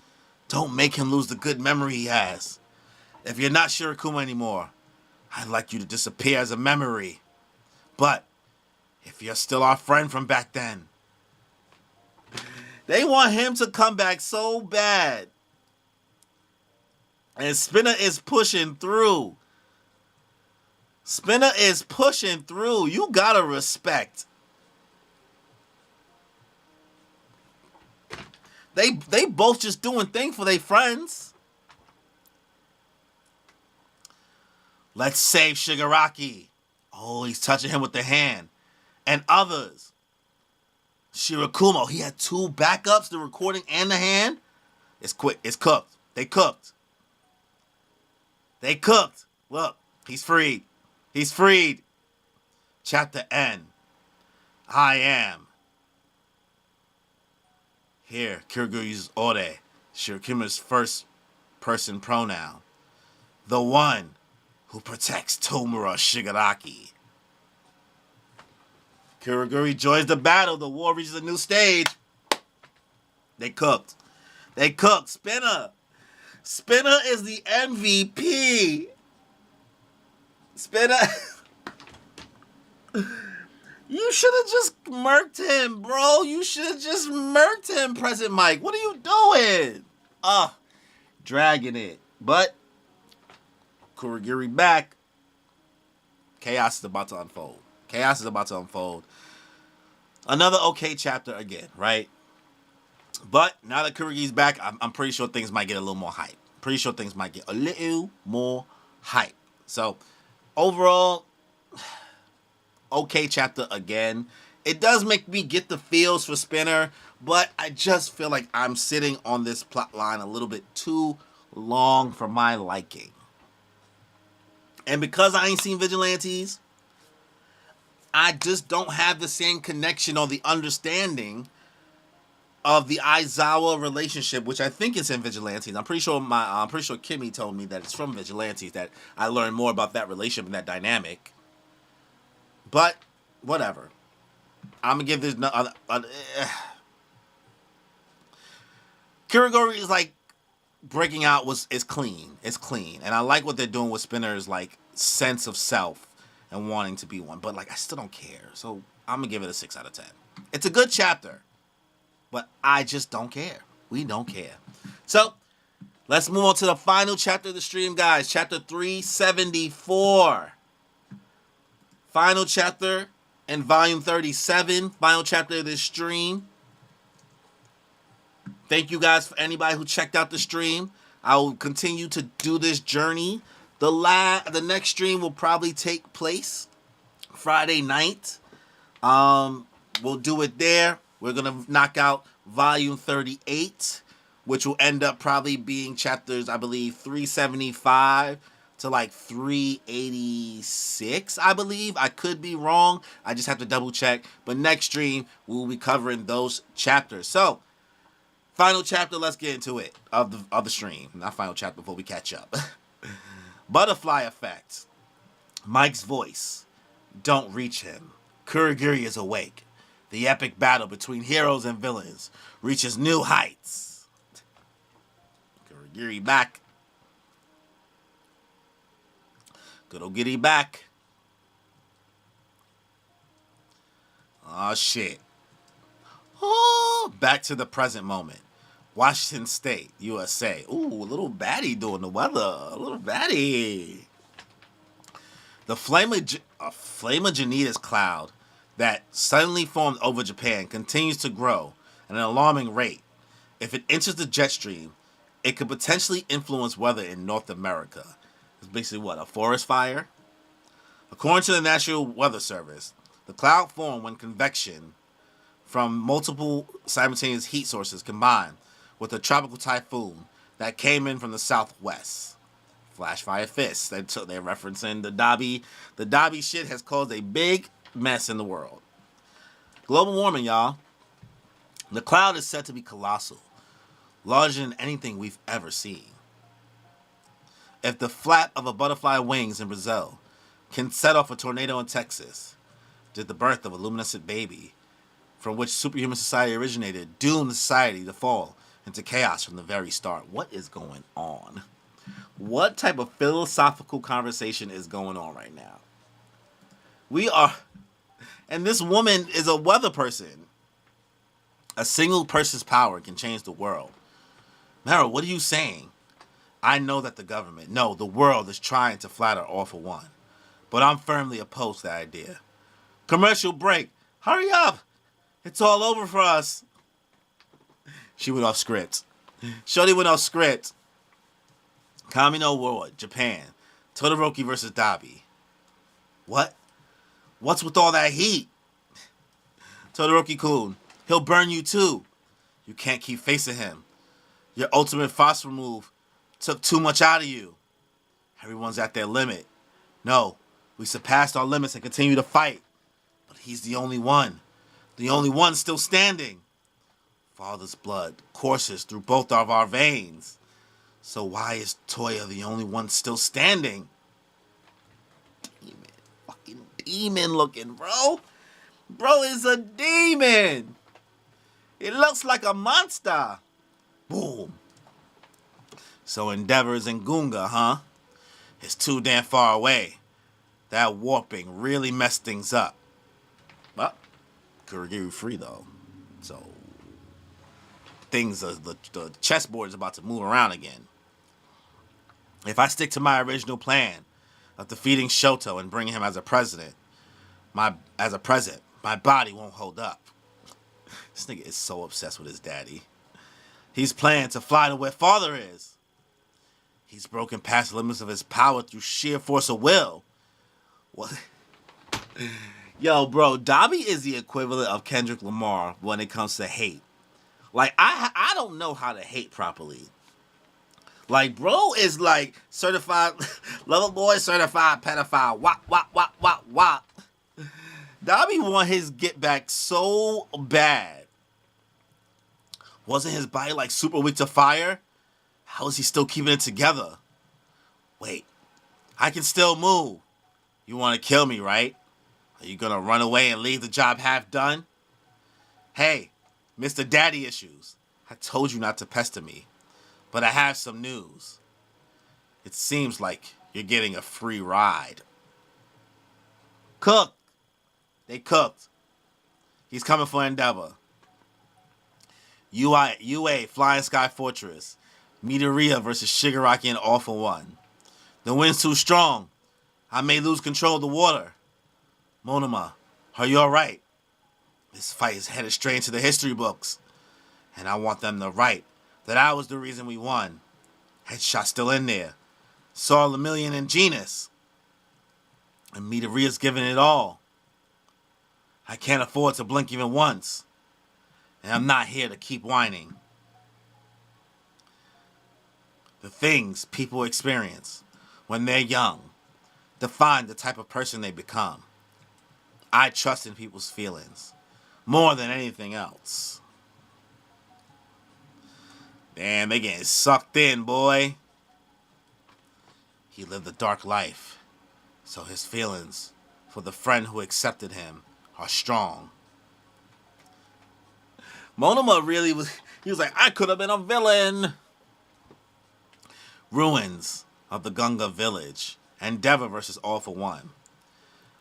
Speaker 1: don't make him lose the good memory he has. If you're not Shirakumo anymore, I'd like you to disappear as a memory. But if you're still our friend from back then, they want him to come back so bad. And Spinner is pushing through. Spinner is pushing through. You gotta respect. They both just doing things for their friends. Let's save Shigaraki. Oh, he's touching him with the hand. And others. Shirakumo, he had 2 backups, the recording and the hand. It's quick. It's cooked. They cooked. They cooked. Look, he's freed. He's freed. Chapter N. I am. Here, Kurogiri uses ore, Shirakumo's first person pronoun. The one who protects Tomura Shigaraki. Kurogiri joins the battle. The war reaches a new stage. They cooked. They cooked. Spinner. Spinner is the MVP. Spinner. You should have just murked him, bro. You should have just murked him, President Mike. What are you doing? Dragging it. But Kurogiri back. Chaos is about to unfold. Chaos is about to unfold. Another okay chapter again, right? But now that Kurogiri's back, I'm pretty sure things might get a little more hype. Pretty sure things might get a little more hype. So, overall, okay chapter again. It does make me get the feels for Spinner, but I just feel like I'm sitting on this plot line a little bit too long for my liking. And because I ain't seen Vigilantes, I just don't have the same connection or the understanding of the Aizawa relationship, which I think is in Vigilantes. I'm pretty sure Kimmy told me that it's from Vigilantes, that I learned more about that relationship and that dynamic. But whatever. I'm gonna give this. Kurogiri is like breaking out is clean. It's clean, and I like what they're doing with Spinner's like sense of self and wanting to be one. But like, I still don't care. So I'm gonna give it a 6 out of 10. It's a good chapter, but I just don't care. We don't care. So let's move on to the final chapter of the stream, guys. Chapter 374. Final chapter in volume 37. Final chapter of this stream. Thank you guys for anybody who checked out the stream. I will continue to do this journey. The next stream will probably take place Friday night. We'll do it there. We're going to knock out volume 38, which will end up probably being chapters, I believe, 375 to like 386, I believe. I could be wrong. I just have to double check. But next stream, we will be covering those chapters. So, final chapter, let's get into it of the stream. Not final chapter before we catch up. Butterfly effect. Mike's voice. Don't reach him. Kurogiri is awake. The epic battle between heroes and villains reaches new heights. Kurogiri back. Good old Giddy back. Oh shit. Oh, back to the present moment. Washington State, USA. Ooh, a little baddie doing the weather. A little baddie. The flame of Janita's cloud that suddenly formed over Japan continues to grow at an alarming rate. If it enters the jet stream, it could potentially influence weather in North America. It's basically what, a forest fire? According to the National Weather Service, the cloud formed when convection from multiple simultaneous heat sources combined with a tropical typhoon that came in from the southwest. Flash fire fists. They're referencing the Dobby. The Dobby shit has caused a big mess in the world. Global warming, y'all. The cloud is said to be colossal, larger than anything we've ever seen. If the flap of a butterfly wings in Brazil can set off a tornado in Texas, did the birth of a luminescent baby, from which superhuman society originated, doom the society to fall into chaos from the very start? What is going on? What type of philosophical conversation is going on right now? And this woman is a weather person. A single person's power can change the world. Mara, what are you saying? I know that the government, no, the world is trying to flatter All for One. But I'm firmly opposed to that idea. Commercial break. Hurry up. It's all over for us. She went off script. Shorty went off script. Kamino War, Japan. Todoroki versus Dabi. What? What's with all that heat? Todoroki-kun, he'll burn you too. You can't keep facing him. Your ultimate phosphor move took too much out of you. Everyone's at their limit. No, we surpassed our limits and continue to fight. But he's the only one. The only one still standing. Father's blood courses through both of our veins. So why is Toya the only one still standing? Demon. Fucking demon looking, bro. Bro is a demon. It looks like a monster. Boom. So Endeavor is in Gunga, huh? It's too damn far away. That warping really messed things up. Well, Kurogiri free though. So the chessboard is about to move around again. If I stick to my original plan of defeating Shoto and bringing him as a president, my body won't hold up. This nigga is so obsessed with his daddy. He's planning to fly to where father is. He's broken past the limits of his power through sheer force of will. What? Yo, bro, Dabi is the equivalent of Kendrick Lamar when it comes to hate. Like, I don't know how to hate properly. Like, bro is like certified, lover boy, certified pedophile. Wop, wop, wop, wop, wop. Dabi want his get back so bad. Wasn't his body like super weak to fire? How is he still keeping it together? Wait, I can still move. You want to kill me, right? Are you going to run away and leave the job half done? Hey, Mr. Daddy Issues, I told you not to pester me, but I have some news. It seems like you're getting a free ride. Cooked. They cooked. He's coming for Endeavor. UA, Flying Sky Fortress. Midoriya versus Shigaraki and All for One. The wind's too strong. I may lose control of the water. Monoma, are you alright? This fight is headed straight into the history books. And I want them to write that I was the reason we won. Headshot still in there. Saw Lemillion and Genus. And Midoriya's giving it all. I can't afford to blink even once. And I'm not here to keep whining. The things people experience when they're young define the type of person they become. I trust in people's feelings more than anything else. Damn, they getting sucked in, boy. He lived a dark life, so his feelings for the friend who accepted him are strong. Monoma really was, he was like, I could have been a villain. Ruins of the Gunga village. Endeavor versus All for One.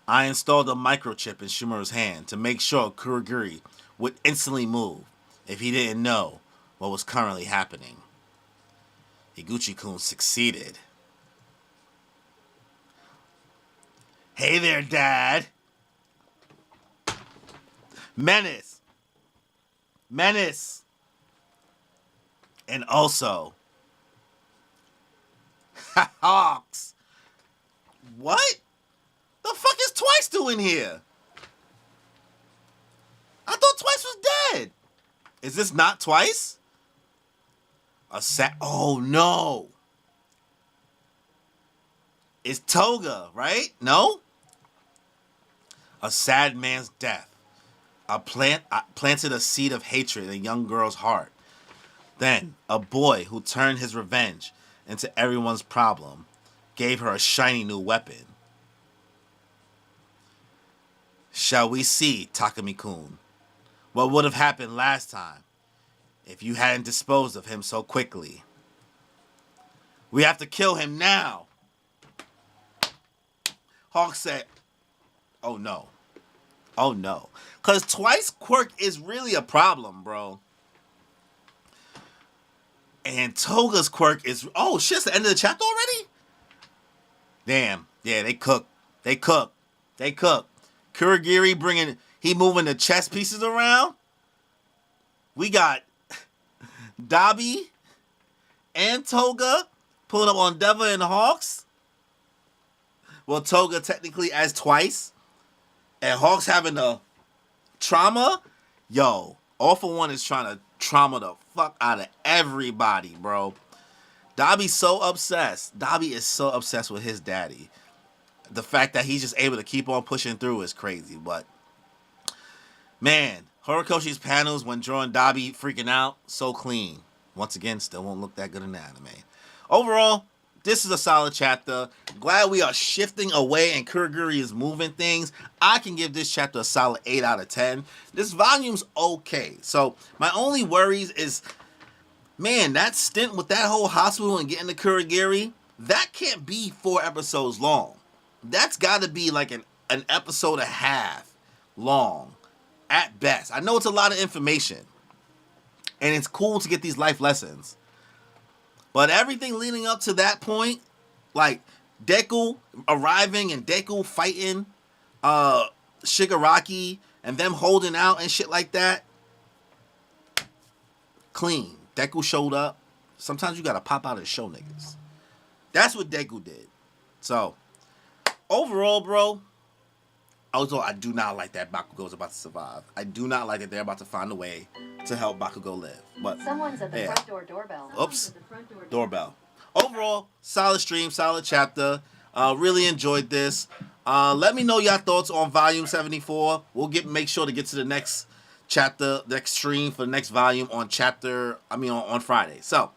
Speaker 1: I installed a microchip in Shimura's hand to make sure Kurogiri would instantly move if he didn't know what was currently happening. Higuchi-kun succeeded. Hey there, Dad. Menace. And also, Hawks. What? The fuck is Twice doing here? I thought Twice was dead. Is this not Twice? Oh no. It's Toga, right? No? A sad man's death. Planted a seed of hatred in a young girl's heart. Then, a boy who turned his revenge into everyone's problem gave her a shiny new weapon. Shall we see, Takumi-kun, what would have happened last time if you hadn't disposed of him so quickly? We have to kill him now. Hawk said, oh no. Oh no. Because Twice quirk is really a problem, bro. And Toga's quirk is... Oh, shit, it's the end of the chapter already? Damn. Yeah, they cook. Kurogiri bringing... He moving the chess pieces around. We got Dabi and Toga pulling up on Endeavor and Hawks. Well, Toga technically as Twice. And Hawks having a trauma. Yo, All for One is trying to trauma the fuck out of everybody, bro. Dabi's so obsessed. Dabi is so obsessed with his daddy. The fact that he's just able to keep on pushing through is crazy. But, man, Horikoshi's panels when drawing Dabi freaking out, so clean. Once again, still won't look that good in the anime. Overall, this is a solid chapter. Glad we are shifting away and Kurogiri is moving things. I can give this chapter a solid 8 out of 10. This volume's okay. So my only worries is, man, that stint with that whole hospital and getting to Kurogiri, that can't be 4 episodes long. That's got to be like an episode and a half long at best. I know it's a lot of information. And it's cool to get these life lessons. But everything leading up to that point, like Deku arriving and Deku fighting Shigaraki and them holding out and shit like that, clean. Deku showed up. Sometimes you gotta pop out and show niggas. That's what Deku did. So, overall, bro, also, I do not like that Bakugo's about to survive. I do not like that they're about to find a way to help Bakugo live. But
Speaker 2: someone's at the front door doorbell.
Speaker 1: Oops. Doorbell. Overall, solid stream, solid chapter. Really enjoyed this. Let me know your thoughts on volume 74. We'll make sure to get to the next chapter, next stream for the next volume on on Friday. So,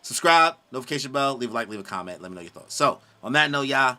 Speaker 1: subscribe, notification bell, leave a like, leave a comment. Let me know your thoughts. So, on that note, y'all,